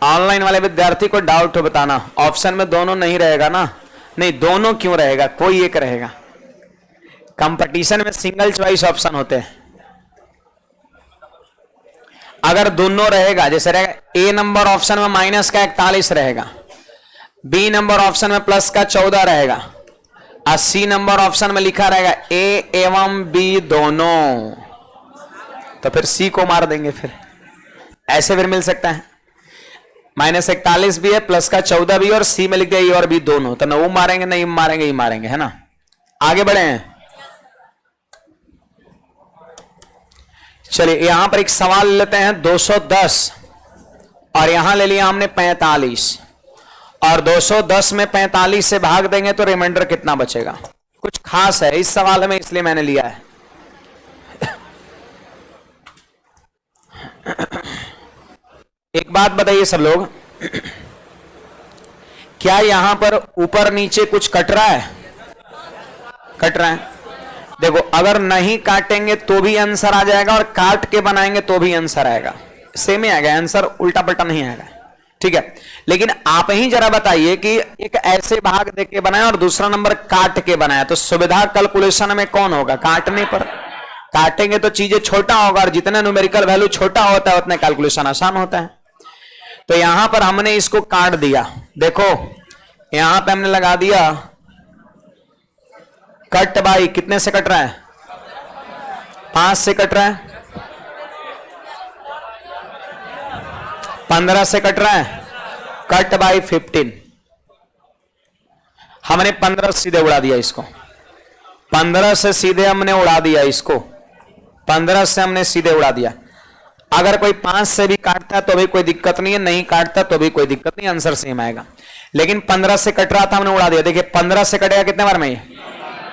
ऑनलाइन वाले विद्यार्थी को डाउट हो बताना, ऑप्शन में दोनों नहीं रहेगा ना, नहीं दोनों क्यों रहेगा, कोई एक रहेगा। कंपटीशन में सिंगल चॉइस ऑप्शन होते हैं, अगर दोनों रहेगा, जैसे रहेगा ए नंबर ऑप्शन में माइनस का 41 रहेगा, बी नंबर ऑप्शन में प्लस का 14 रहेगा, और सी नंबर ऑप्शन में लिखा रहेगा ए एवं बी दोनों, तो फिर सी को मार देंगे, फिर ऐसे फिर मिल सकता है। -41 भी है, प्लस का 14 भी, और सी में लिख दिया ए और बी दोनों, तो न वो मारेंगे न ये मारेंगे, ये मारेंगे, है ना। आगे बढ़े हैं। चलिए यहां पर एक सवाल लेते हैं, 210 और यहां ले लिया हमने 45, और 210 में 45 से भाग देंगे तो रिमाइंडर कितना बचेगा। कुछ खास है इस सवाल में, इसलिए मैंने लिया है। एक बात बताइए सब लोग, क्या यहां पर ऊपर नीचे कुछ कट रहा है? कट रहा है। देखो अगर नहीं काटेंगे तो भी आंसर आ जाएगा, और काट के बनाएंगे तो भी आंसर आएगा, सेम ही आएगा आंसर, उल्टा पलटा नहीं आएगा, ठीक है। लेकिन आप ही जरा बताइए कि एक ऐसे भाग देख के बनाया और दूसरा नंबर काट के बनाया, तो सुविधा कैलकुलेशन में कौन होगा? काटने पर। काटेंगे तो चीजें छोटा होगा, और जितना न्यूमेरिकल वैल्यू छोटा होता है उतना कैलकुलेशन आसान होता है। तो यहां पर हमने इसको काट दिया, देखो यहां पे हमने लगा दिया कट बाई, कितने से कट रहा है? 5 से कट रहा है, 15 से कट रहा है, कट बाई 15। हमने 15 सीधे उड़ा दिया इसको, 15 से सीधे हमने उड़ा दिया इसको, 15 से हमने सीधे उड़ा दिया। अगर कोई 5 से भी काटता है तो भी कोई दिक्कत नहीं है, नहीं काटता तो भी कोई दिक्कत नहीं, आंसर सेम आएगा। लेकिन 15 से कट रहा था, हमने उड़ा दिया। देखिए 15 से कटेगा कितने बार में?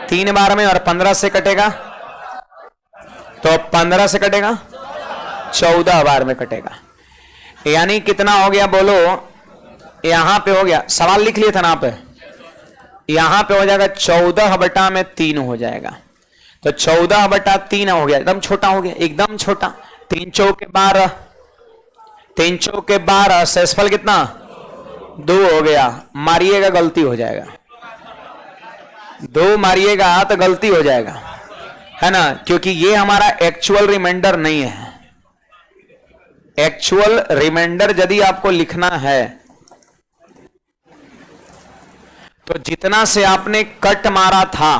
3 बार में, और 15 से कटेगा तो 15 से कटेगा 14 बार में कटेगा। यानी कितना हो गया बोलो? यहां पे हो गया, सवाल लिख लिया था ना पे, यहां पे हो जाएगा 14/3 हो जाएगा। तो 14/3 हो गया, एकदम छोटा हो गया, एकदम छोटा। 3 चौके 12, 3 चौके 12, शेषफल कितना? 2 हो गया। मारिएगा गलती हो जाएगा, 2 मारिएगा तो गलती हो जाएगा, है ना, क्योंकि ये हमारा एक्चुअल रिमाइंडर नहीं है। एक्चुअल रिमाइंडर यदि आपको लिखना है तो जितना से आपने कट मारा था,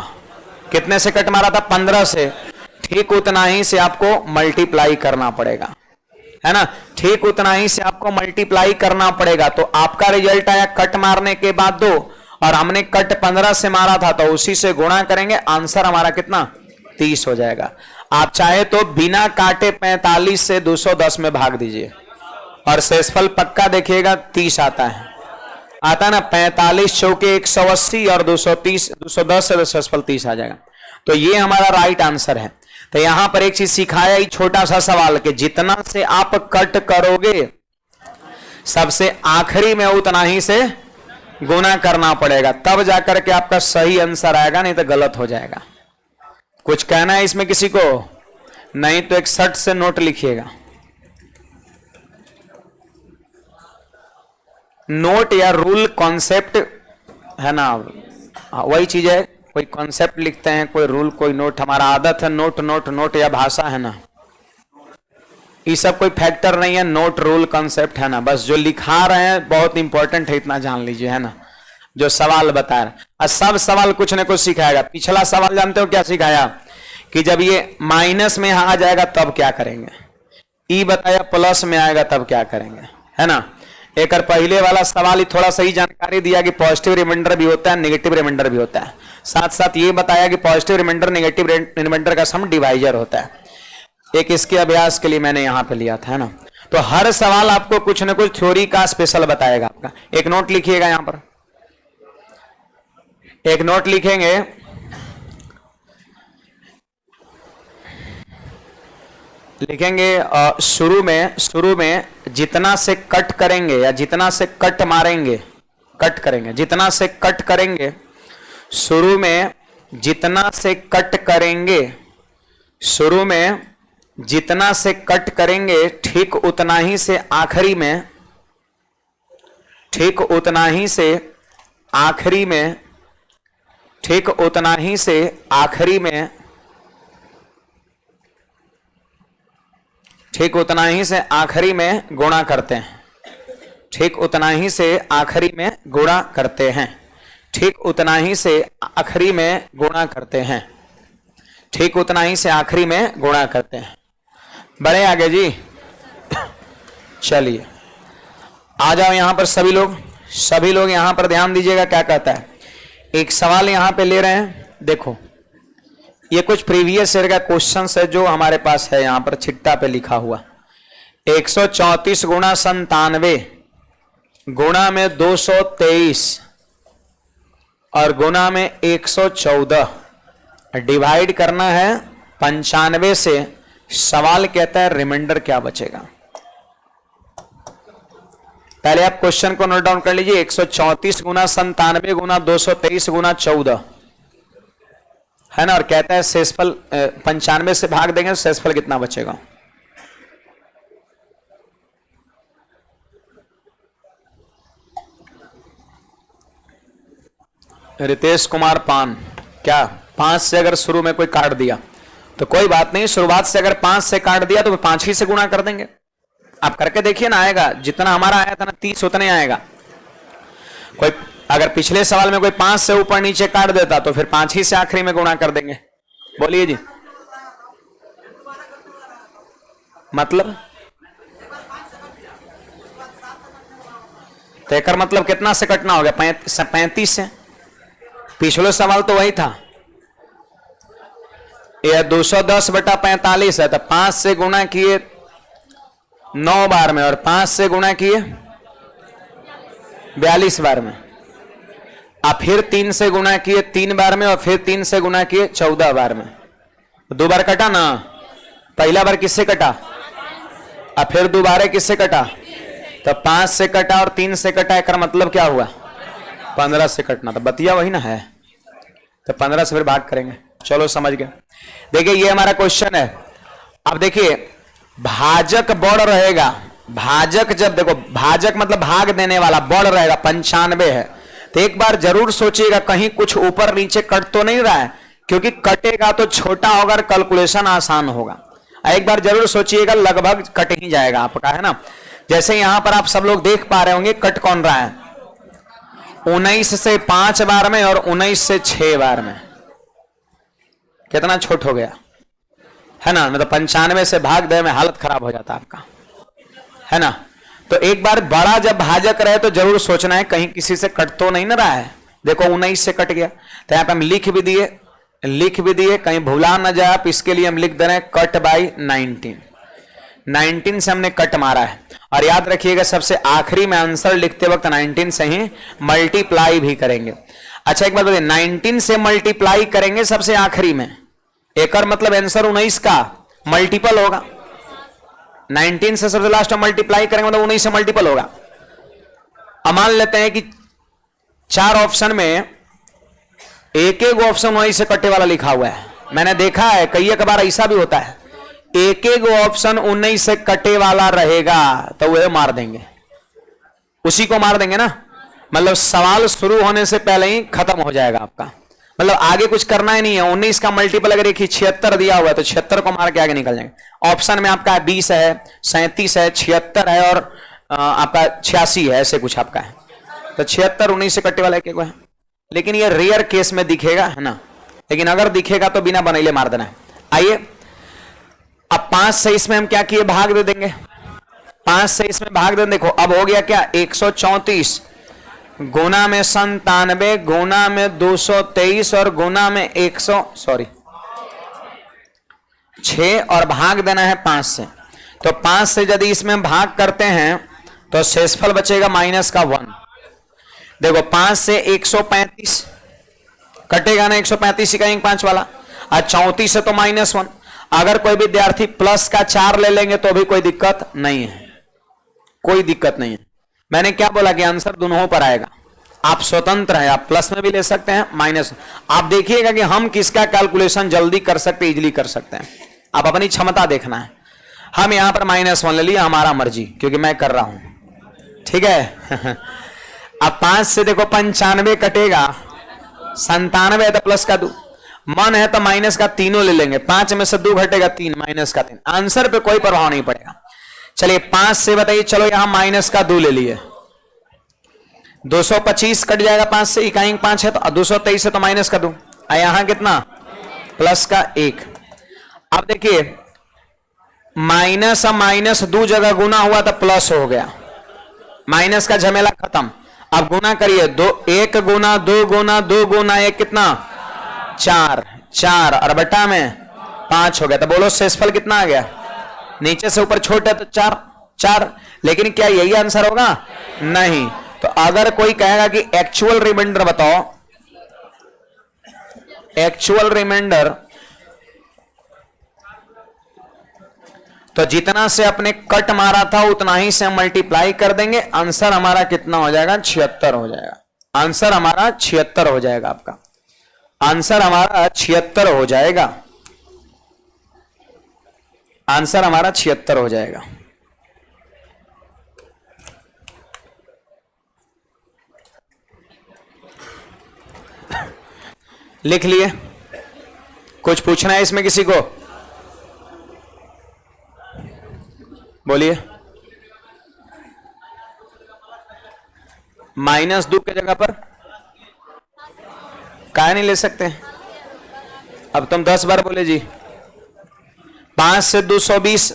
कितने से कट मारा था? 15 से, ठीक उतना ही से आपको मल्टीप्लाई करना पड़ेगा, है ना, ठीक उतना ही से आपको मल्टीप्लाई करना पड़ेगा। तो आपका रिजल्ट आया कट मारने के बाद 2, और हमने कट 15 से मारा था तो उसी से गुणा करेंगे, आंसर हमारा कितना? 30 हो जाएगा। आप चाहे तो बिना काटे 45 से 210 में भाग दीजिए, और शेषफल पक्का देखिएगा 30 आता है, आता ना। 45 चौके 180, और 210 से शेषफल 30 आ जाएगा। तो ये हमारा राइट आंसर है। तो यहां पर एक चीज सिखाया, ही छोटा सा सवाल के जितना से आप कट करोगे सबसे आखिरी में उतना ही से गुना करना पड़ेगा, तब जाकर के आपका सही आंसर आएगा, नहीं तो गलत हो जाएगा। कुछ कहना है इसमें किसी को? नहीं तो एक शर्ट से नोट लिखिएगा। नोट या रूल कॉन्सेप्ट है ना, वही चीज है। कोई कॉन्सेप्ट लिखते हैं, कोई रूल, कोई नोट। हमारा आदत है नोट नोट नोट, या भाषा है ना, ये सब कोई फैक्टर नहीं है। नोट, रूल, कॉन्सेप्ट है ना, बस जो लिखा रहे हैं बहुत इंपॉर्टेंट है, इतना जान लीजिए, है ना। जो सवाल बता रहे, और सब सवाल कुछ ना कुछ सिखाएगा। पिछला सवाल जानते हो क्या सिखाया? कि जब ये माइनस में आ जाएगा तब क्या करेंगे, ई बताया प्लस में आएगा तब क्या करेंगे, है ना। एक पहले वाला सवाल ही थोड़ा सही जानकारी दिया कि पॉजिटिव रिमाइंडर भी होता है, नेगेटिव रिमाइंडर भी होता है। साथ साथ ये बताया कि पॉजिटिव रिमाइंडर नेगेटिव रिमाइंडर का सम डिवाइजर होता है। एक इसके अभ्यास के लिए मैंने यहां पे लिया था, है ना। तो हर सवाल आपको कुछ ना कुछ थ्योरी का स्पेशल बताएगा आपका। एक नोट लिखिएगा, यहां पर एक नोट लिखेंगे। शुरू में जितना से कट करेंगे या जितना से कट मारेंगे, कट करेंगे, जितना से कट करेंगे, शुरू में जितना से कट करेंगे, शुरू में जितना से कट करेंगे, ठीक उतना ही से आखिरी में, ठीक उतना ही से आखिरी में, ठीक उतना ही से आखिरी में, ठीक उतना ही से आखिरी में गुणा करते हैं, ठीक उतना ही से आखिरी में गुणा करते हैं, ठीक उतना ही से आखिरी में गुणा करते हैं, ठीक उतना ही से आखिरी में गुणा करते हैं। बढ़े आगे जी। चलिए आ जाओ यहां पर सभी लोग यहां पर ध्यान दीजिएगा क्या कहता है। एक सवाल यहां पे ले रहे हैं, देखो ये कुछ प्रीवियस ईयर का क्वेश्चन है जो हमारे पास है यहां पर चिट्टा पे लिखा हुआ। 134 गुणा 97 गुणा में 223 और गुणा में 114 डिवाइड करना है 95 से। सवाल कहता है रिमाइंडर क्या बचेगा। पहले आप क्वेश्चन को नोट डाउन कर लीजिए। 134 गुना 97 गुना 223 गुना 14 है ना, और कहता है शेषफल 95 से भाग देंगे तो शेषफल कितना बचेगा। रितेश कुमार पान, क्या 5 से अगर शुरू में कोई काट दिया तो कोई बात नहीं, शुरुआत से अगर 5 से काट दिया तो 5 ही से गुणा कर देंगे। आप करके देखिए ना, आएगा जितना हमारा आया था ना 30 उतने आएगा। कोई अगर पिछले सवाल में कोई 5 से ऊपर नीचे काट देता तो फिर 5 ही से आखिरी में गुणा कर देंगे। बोलिए जी, मतलब तो मतलब कितना से कटना हो गया? 35 से। पिछले सवाल तो वही था, यह 210 बटा 45 है, तो 5 से गुणा किए 9 बार में और 5 से गुणा किए 42 बार में। अब फिर 3 से गुणा किए 3 बार में और फिर 3 से गुणा किए 14 बार में। 2 बार कटा ना, पहला बार किससे कटा, अब फिर दोबारा किससे कटा, तो 5 से कटा और 3 से कटा। एक मतलब क्या हुआ, 15 से कटना। तो बतिया वही ना है, तो 15 से फिर भाग करेंगे। चलो समझ गए। देखिए ये हमारा क्वेश्चन है। अब देखिए भाजक बढ़ रहेगा, भाजक जब देखो भाजक मतलब भाग देने वाला बढ़ रहेगा, 95 है, तो एक बार जरूर सोचिएगा कहीं कुछ ऊपर नीचे कट तो नहीं रहा है, क्योंकि कटेगा तो छोटा होगा, कैलकुलेशन आसान होगा। एक बार जरूर सोचिएगा लगभग कट ही जाएगा आपका, है ना। जैसे यहां पर आप सब लोग देख पा रहे होंगे कट कौन रहा है, 19 से 5 बार में और 19 से 6 बार में। कितना छोट हो गया, है ना। तो 95 से भाग दे में हालत खराब हो जाता आपका, है ना। तो एक बार बड़ा जब भाजक रहे तो जरूर सोचना है कहीं किसी से कट तो नहीं ना रहा है। देखो 19 से कट गया, तो यहां पे हम लिख भी दिए कहीं भुला ना जाए आप, इसके लिए हम लिख दे रहे हैं कट बाई 19 से हमने कट मारा है। और याद रखिएगा सबसे आखिरी में आंसर लिखते वक्त 19 से ही मल्टीप्लाई भी करेंगे। अच्छा एक बात बताइए, 19 से मल्टीप्लाई करेंगे सबसे आखिरी में, एक और मतलब आंसर 19 का मल्टीपल होगा। 19 से सबसे लास्ट में मल्टीप्लाई करेंगे मतलब 19 से मल्टीपल होगा। अब मान लेते हैं कि 4 ऑप्शन में एक ऑप्शन 19 से कटे वाला लिखा हुआ है। मैंने देखा है कई बार ऐसा भी होता है, एक ऑप्शन 19 से कटे वाला रहेगा तो वह मार देंगे, उसी को मार देंगे ना। मतलब सवाल शुरू होने से पहले ही खत्म हो जाएगा आपका, मतलब आगे कुछ करना ही नहीं है। 19 का मल्टीपल अगर एक ही 76 दिया हुआ है तो 76 को मार के आगे निकल जाएंगे। ऑप्शन में आपका 20 है, 37 है, 76 है और आपका 86 है, ऐसे कुछ आपका है। तो 76 19 से कट्टे वाला एक है, लेकिन ये रेयर केस में दिखेगा, है ना। लेकिन अगर दिखेगा तो बिना बनैले मार देना है। आइए अब 5 से इसमें हम क्या किए, भाग दे देंगे। 5 से इसमें भाग दे, देखो अब हो गया क्या, 134 गुना में 97 गुना में 223 और गुना में 6 और भाग देना है 5 से। तो 5 से यदि इसमें भाग करते हैं तो शेषफल बचेगा -1। देखो 5 से 135 कटेगा ना, 135 का 5 वाला, और 34 से तो -1। अगर कोई विद्यार्थी प्लस का 4 ले लेंगे तो भी कोई दिक्कत नहीं है, कोई दिक्कत नहीं है। मैंने क्या बोला कि आंसर दोनों पर आएगा, आप स्वतंत्र हैं, आप प्लस में भी ले सकते हैं माइनस। आप देखिएगा कि हम किसका कैलकुलेशन जल्दी कर सकते हैं, इजीली कर सकते हैं। आप अपनी क्षमता देखना है। हम यहां पर -1 ले लिया, हमारा मर्जी, क्योंकि मैं कर रहा हूं, ठीक है। अब 5 से देखो 95 कटेगा, 97 है तो प्लस का 2, मन है तो माइनस का तीनों ले लेंगे। 5 में से 2 घटेगा 3, माइनस का 3। आंसर पे कोई प्रभाव नहीं पड़ेगा। चलिए 5 से बताइए, चलो यहां माइनस का 2 ले लिए, 225 कट जाएगा 5 से, इकाई 5 है तो 223 है तो माइनस का 2, यहां कितना प्लस का 1। अब देखिए माइनस माइनस दो जगह गुना हुआ तो प्लस हो गया, माइनस का झमेला खत्म। अब गुना करिए, दो, एक गुना दो गुना दो गुना एक कितना, चार, चार और बटा में 5 हो गया। तो बोलो शेषफल कितना आ गया, नीचे से ऊपर छोटा तो 4 4। लेकिन क्या यही आंसर होगा, नहीं। तो अगर कोई कहेगा कि एक्चुअल रिमाइंडर बताओ, एक्चुअल रिमाइंडर, तो जितना से अपने कट मारा था उतना ही से हम मल्टीप्लाई कर देंगे। आंसर हमारा कितना हो जाएगा, 76 हो जाएगा। आंसर हमारा 76 हो जाएगा। आपका आंसर हमारा 76 हो जाएगा। आंसर हमारा 76 हो जाएगा। लिख लिए? कुछ पूछना है इसमें किसी को? बोलिए। -2 की जगह पर काहे नहीं ले सकते? अब तुम 10 बार बोले जी। 5 से 220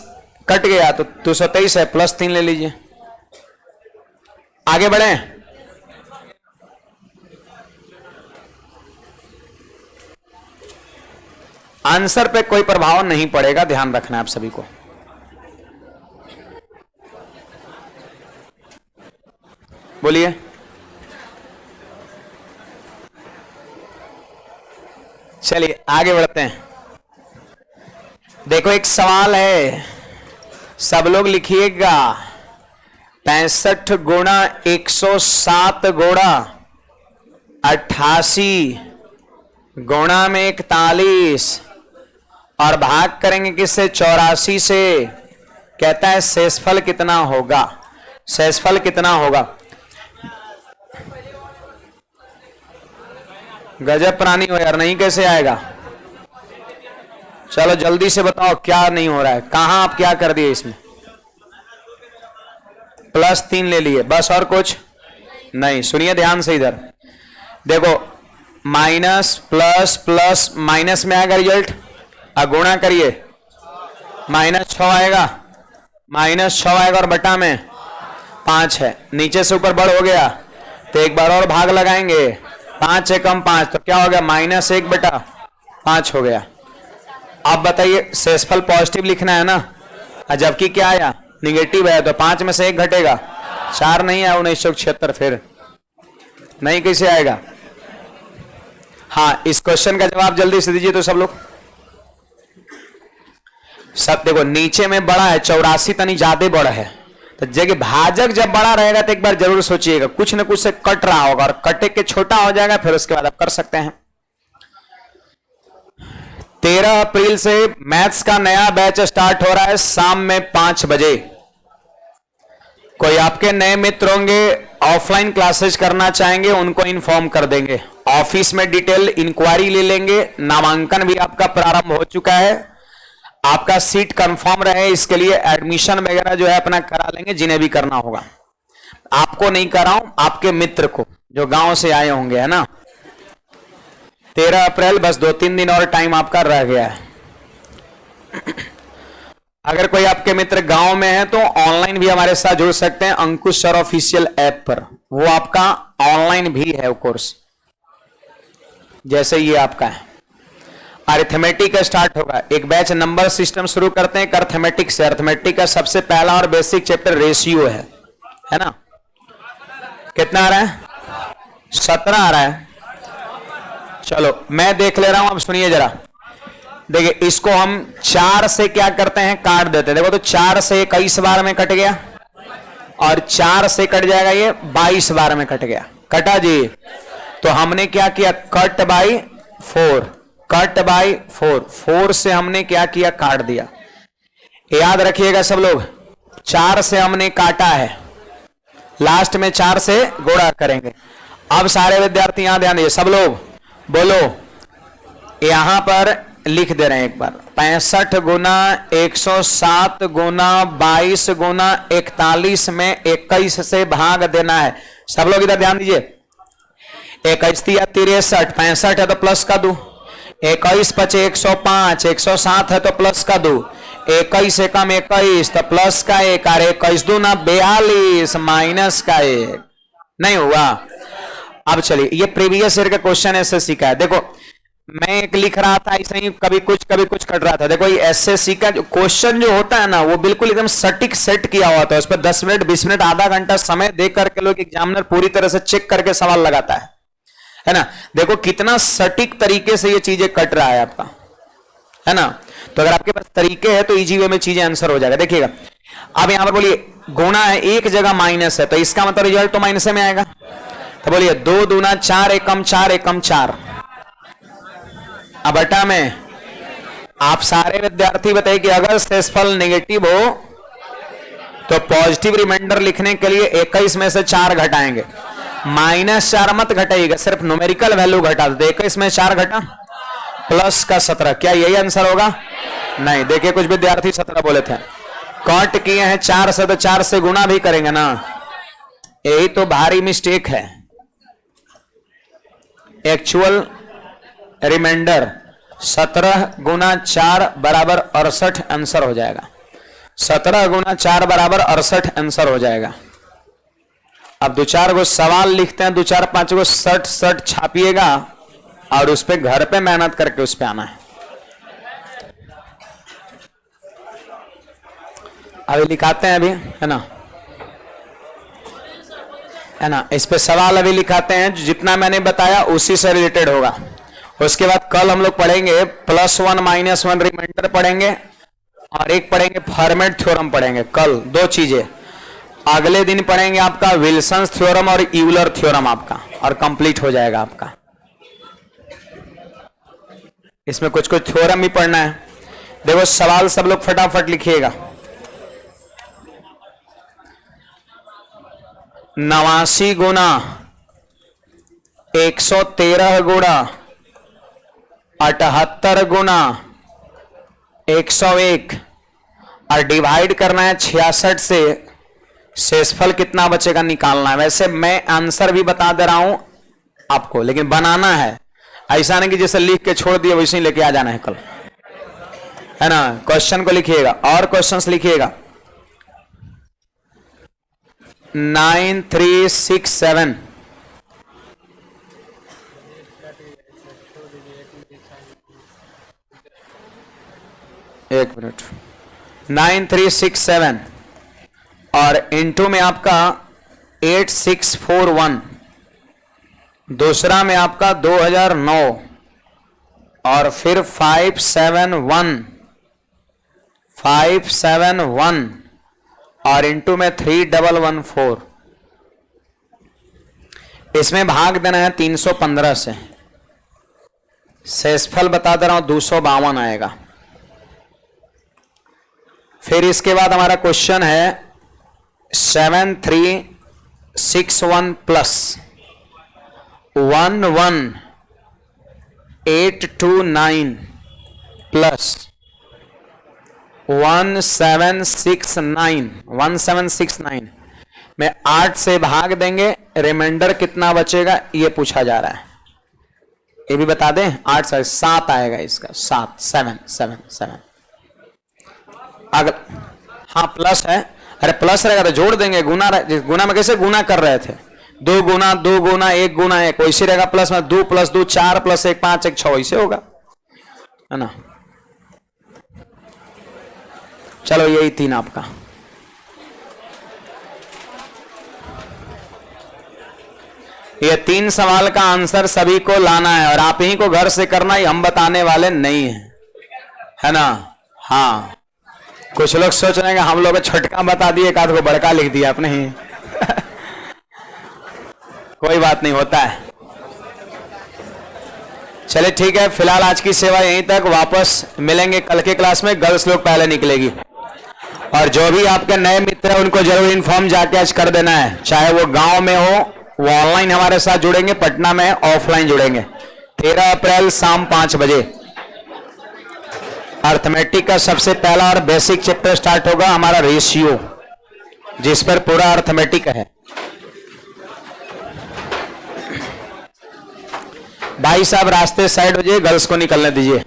कट गया तो 223 है, +3 ले लीजिए। आगे बढ़े। आंसर पे कोई प्रभाव नहीं पड़ेगा, ध्यान रखना है आप सभी को। बोलिए। चलिए आगे बढ़ते हैं। देखो एक सवाल है, सब लोग लिखिएगा। 65 गुणा 107 गुणा 88 गुणा में 41 और भाग करेंगे किससे, 84 से। कहता है शेषफल कितना होगा, शेषफल कितना होगा। गजब प्राणी हो यार, नहीं कैसे आएगा। चलो जल्दी से बताओ क्या नहीं हो रहा है, कहां आप क्या कर दिए इसमें। +3 ले लिए बस, और कुछ नहीं। सुनिए ध्यान से इधर देखो, माइनस प्लस प्लस माइनस में आएगा रिजल्ट, अब गुणा करिए, -6 आएगा, -6 आएगा और बटा में 5 है, नीचे से ऊपर बढ़ हो गया तो एक बार और भाग लगाएंगे, 5 से कम 5 तो क्या हो गया, -1 बटा 5 हो गया। अब बताइए शेषफल पॉजिटिव लिखना है ना, जबकि क्या आया, निगेटिव है, तो 5 में से 1 घटेगा, 4 नहीं आया 1976, फिर नहीं कैसे आएगा। हाँ, इस क्वेश्चन का जवाब जल्दी से दीजिए तो सब लोग। सब देखो नीचे में बड़ा है, 84 तनी ज्यादा बड़ा है, तो जगह भाजक जब बड़ा रहेगा तो एक बार जरूर सोचिएगा कुछ न कुछ से कट रहा होगा, और कटे के छोटा हो जाएगा, फिर उसके बाद आप कर सकते हैं। 13 अप्रैल से मैथ्स का नया बैच स्टार्ट हो रहा है शाम में 5 बजे। कोई आपके नए मित्र होंगे ऑफलाइन क्लासेस करना चाहेंगे, उनको इन्फॉर्म कर देंगे। ऑफिस में डिटेल इंक्वायरी ले लेंगे। नामांकन भी आपका प्रारंभ हो चुका है, आपका सीट कंफर्म रहे इसके लिए एडमिशन वगैरह जो है अपना करा लेंगे, जिन्हें भी करना होगा। आपको नहीं कराऊं, आपके मित्र को जो गांव से आए होंगे, है ना। 13 अप्रैल, बस 2-3 दिन और टाइम आपका रह गया है। अगर कोई आपके मित्र गांव में है तो ऑनलाइन भी हमारे साथ जुड़ सकते हैं अंकुश सर ऑफिशियल ऐप पर, वो आपका ऑनलाइन भी है कोर्स, जैसे ये आपका है। अरिथमेटिक का स्टार्ट होगा, एक बैच नंबर सिस्टम शुरू करते हैं अरिथमेटिक से। अरिथमेटिक का सबसे पहला और बेसिक चैप्टर रेशियो है ना। कितना आ रहा है, 17 आ रहा है। चलो मैं देख ले रहा हूं, अब सुनिए जरा। देखिए इसको हम 4 से क्या करते हैं, काट देते हैं। देखो तो 4 से 21 बार में कट गया, और 4 से कट जाएगा ये 22 बार में कट गया, कटा जी। तो हमने क्या किया, कट बाई 4, कट बाई 4, 4 से हमने क्या किया, काट दिया। याद रखिएगा सब लोग, 4 से हमने काटा है, लास्ट में 4 से गुणा करेंगे। अब सारे विद्यार्थी यहां ध्यान दीजिए, सब लोग बोलो, यहां पर लिख दे रहे हैं एक बार, 65 गुना 107 गुना 22 गुना 41 में 21 से भाग देना है। सब लोग इधर ध्यान दीजिए, 21 या 63, 65 है तो प्लस का दो, 21 × 5 105, 107 है तो प्लस का दो, 21 एकम 21 तो प्लस का 1 और 21 दूना 42 माइनस का 1 नहीं हुआ। अब चलिए ये प्रीवियस ईयर का क्वेश्चन एसएससी का है। देखो मैं एक लिख रहा था ऐसे ही, कभी कुछ कट रहा था। देखो ये एसएससी का जो क्वेश्चन जो होता है ना वो बिल्कुल एकदम सटीक सेट किया हुआ था। उस पर 10 मिनट 20 मिनट आधा घंटा समय दे करके लोग एग्जामिनर पूरी तरह से चेक करके सवाल लगाता है ना। देखो कितना सटीक तरीके से ये चीजें कट रहा है आपका, है ना। तो अगर आपके पास तरीके हैं तो इजी वे में चीजें आंसर हो जाएगा। देखिएगा अब यहां पर बोलिए गुणा है, एक जगह माइनस है तो इसका मतलब रिजल्ट तो माइनस में आएगा। तो बोलिए 2 दूना 4 एकम 4। अब बटा में आप सारे विद्यार्थी बताइए कि अगर शेषफल नेगेटिव हो तो पॉजिटिव रिमाइंडर लिखने के लिए 21 में से 4 घटाएंगे। -4 मत घटाइएगा, सिर्फ न्यूमेरिकल वैल्यू घटा दो। 21 में 4 घटा प्लस का 17, क्या यही आंसर होगा? नहीं। देखिए कुछ विद्यार्थी 17 बोले थे, कट किए हैं 4 से तो 4 से गुना भी करेंगे ना, यही तो भारी मिस्टेक है। एक्चुअल रिमाइंडर 17 गुना 4 बराबर 68 आंसर हो जाएगा। 17 गुना 4 बराबर 68 आंसर हो जाएगा। अब 2-4 गो सवाल लिखते हैं, 2-4-5 गो सट छापिएगा और उस पे घर पे मेहनत करके उस पे आना है। अभी लिखाते हैं अभी, है ना, इस पे सवाल अभी लिखाते हैं। जितना मैंने बताया उसी से रिलेटेड होगा। उसके बाद कल हम लोग पढ़ेंगे +1 -1 रिमाइंडर पढ़ेंगे और एक पढ़ेंगे फॉर्मेट थ्योरम पढ़ेंगे। कल 2 चीजें। अगले दिन पढ़ेंगे आपका विल्सन्स थ्योरम और यूलर थ्योरम आपका, और कंप्लीट हो जाएगा आपका। इसमें कुछ थ्योरम भी पढ़ना है। देखो सवाल सब लोग फटाफट लिखिएगा। 89 गुना 113 गुना 78 गुना 101 और डिवाइड करना है 66 से। शेषफल कितना बचेगा निकालना है। वैसे मैं आंसर भी बता दे रहा हूं आपको, लेकिन बनाना है। ऐसा नहीं कि जैसे लिख के छोड़ दिए वैसे ही लेके आ जाना है कल, है ना। क्वेश्चन को लिखिएगा और क्वेश्चंस लिखिएगा। 9367 एक मिनट 9367 और इनटू में आपका 8641, दूसरा में आपका 2009 और फिर 571 और इनटू में 3114। इसमें भाग देना है 315 से। शेषफल बता दे रहा हूं 252 आएगा। फिर इसके बाद हमारा क्वेश्चन है 7361 प्लस 11829 प्लस 1769 में 8 से भाग देंगे, रिमाइंडर कितना बचेगा ये पूछा जा रहा है। ये भी बता दें। 8 से 7 आएगा इसका, 7 अगर हाँ प्लस है, अरे प्लस रहेगा तो जोड़ देंगे। गुना में कैसे गुना कर रहे थे, 2 गुना 1 गुना 1 वैसे रहेगा। प्लस में 2 + 2 4 + 1 5 1 6 वैसे होगा, है ना। चलो यही 3 आपका। ये 3 सवाल का आंसर सभी को लाना है और आप ही को घर से करना, ही हम बताने वाले नहीं है, है ना। हाँ कुछ लोग सोच रहे हैं कि हम लोग छोटका बता दिए, एक आध को बड़का लिख दिया आपने ही। कोई बात नहीं, होता है। चलिए ठीक है, फिलहाल आज की सेवा यहीं तक। वापस मिलेंगे कल के क्लास में। गर्ल्स लोग पहले निकलेगी और जो भी आपके नए मित्र हैं उनको जरूर इन्फॉर्म जाके आज कर देना है। चाहे वो गांव में हो, वो ऑनलाइन हमारे साथ जुड़ेंगे, पटना में ऑफलाइन जुड़ेंगे। 13 अप्रैल शाम 5 बजे अर्थमेटिक का सबसे पहला और बेसिक चैप्टर स्टार्ट होगा, हमारा रेशियो, जिस पर पूरा अर्थमेटिक है। भाई साहब रास्ते साइड हो जाइए, गर्ल्स को निकलने दीजिए।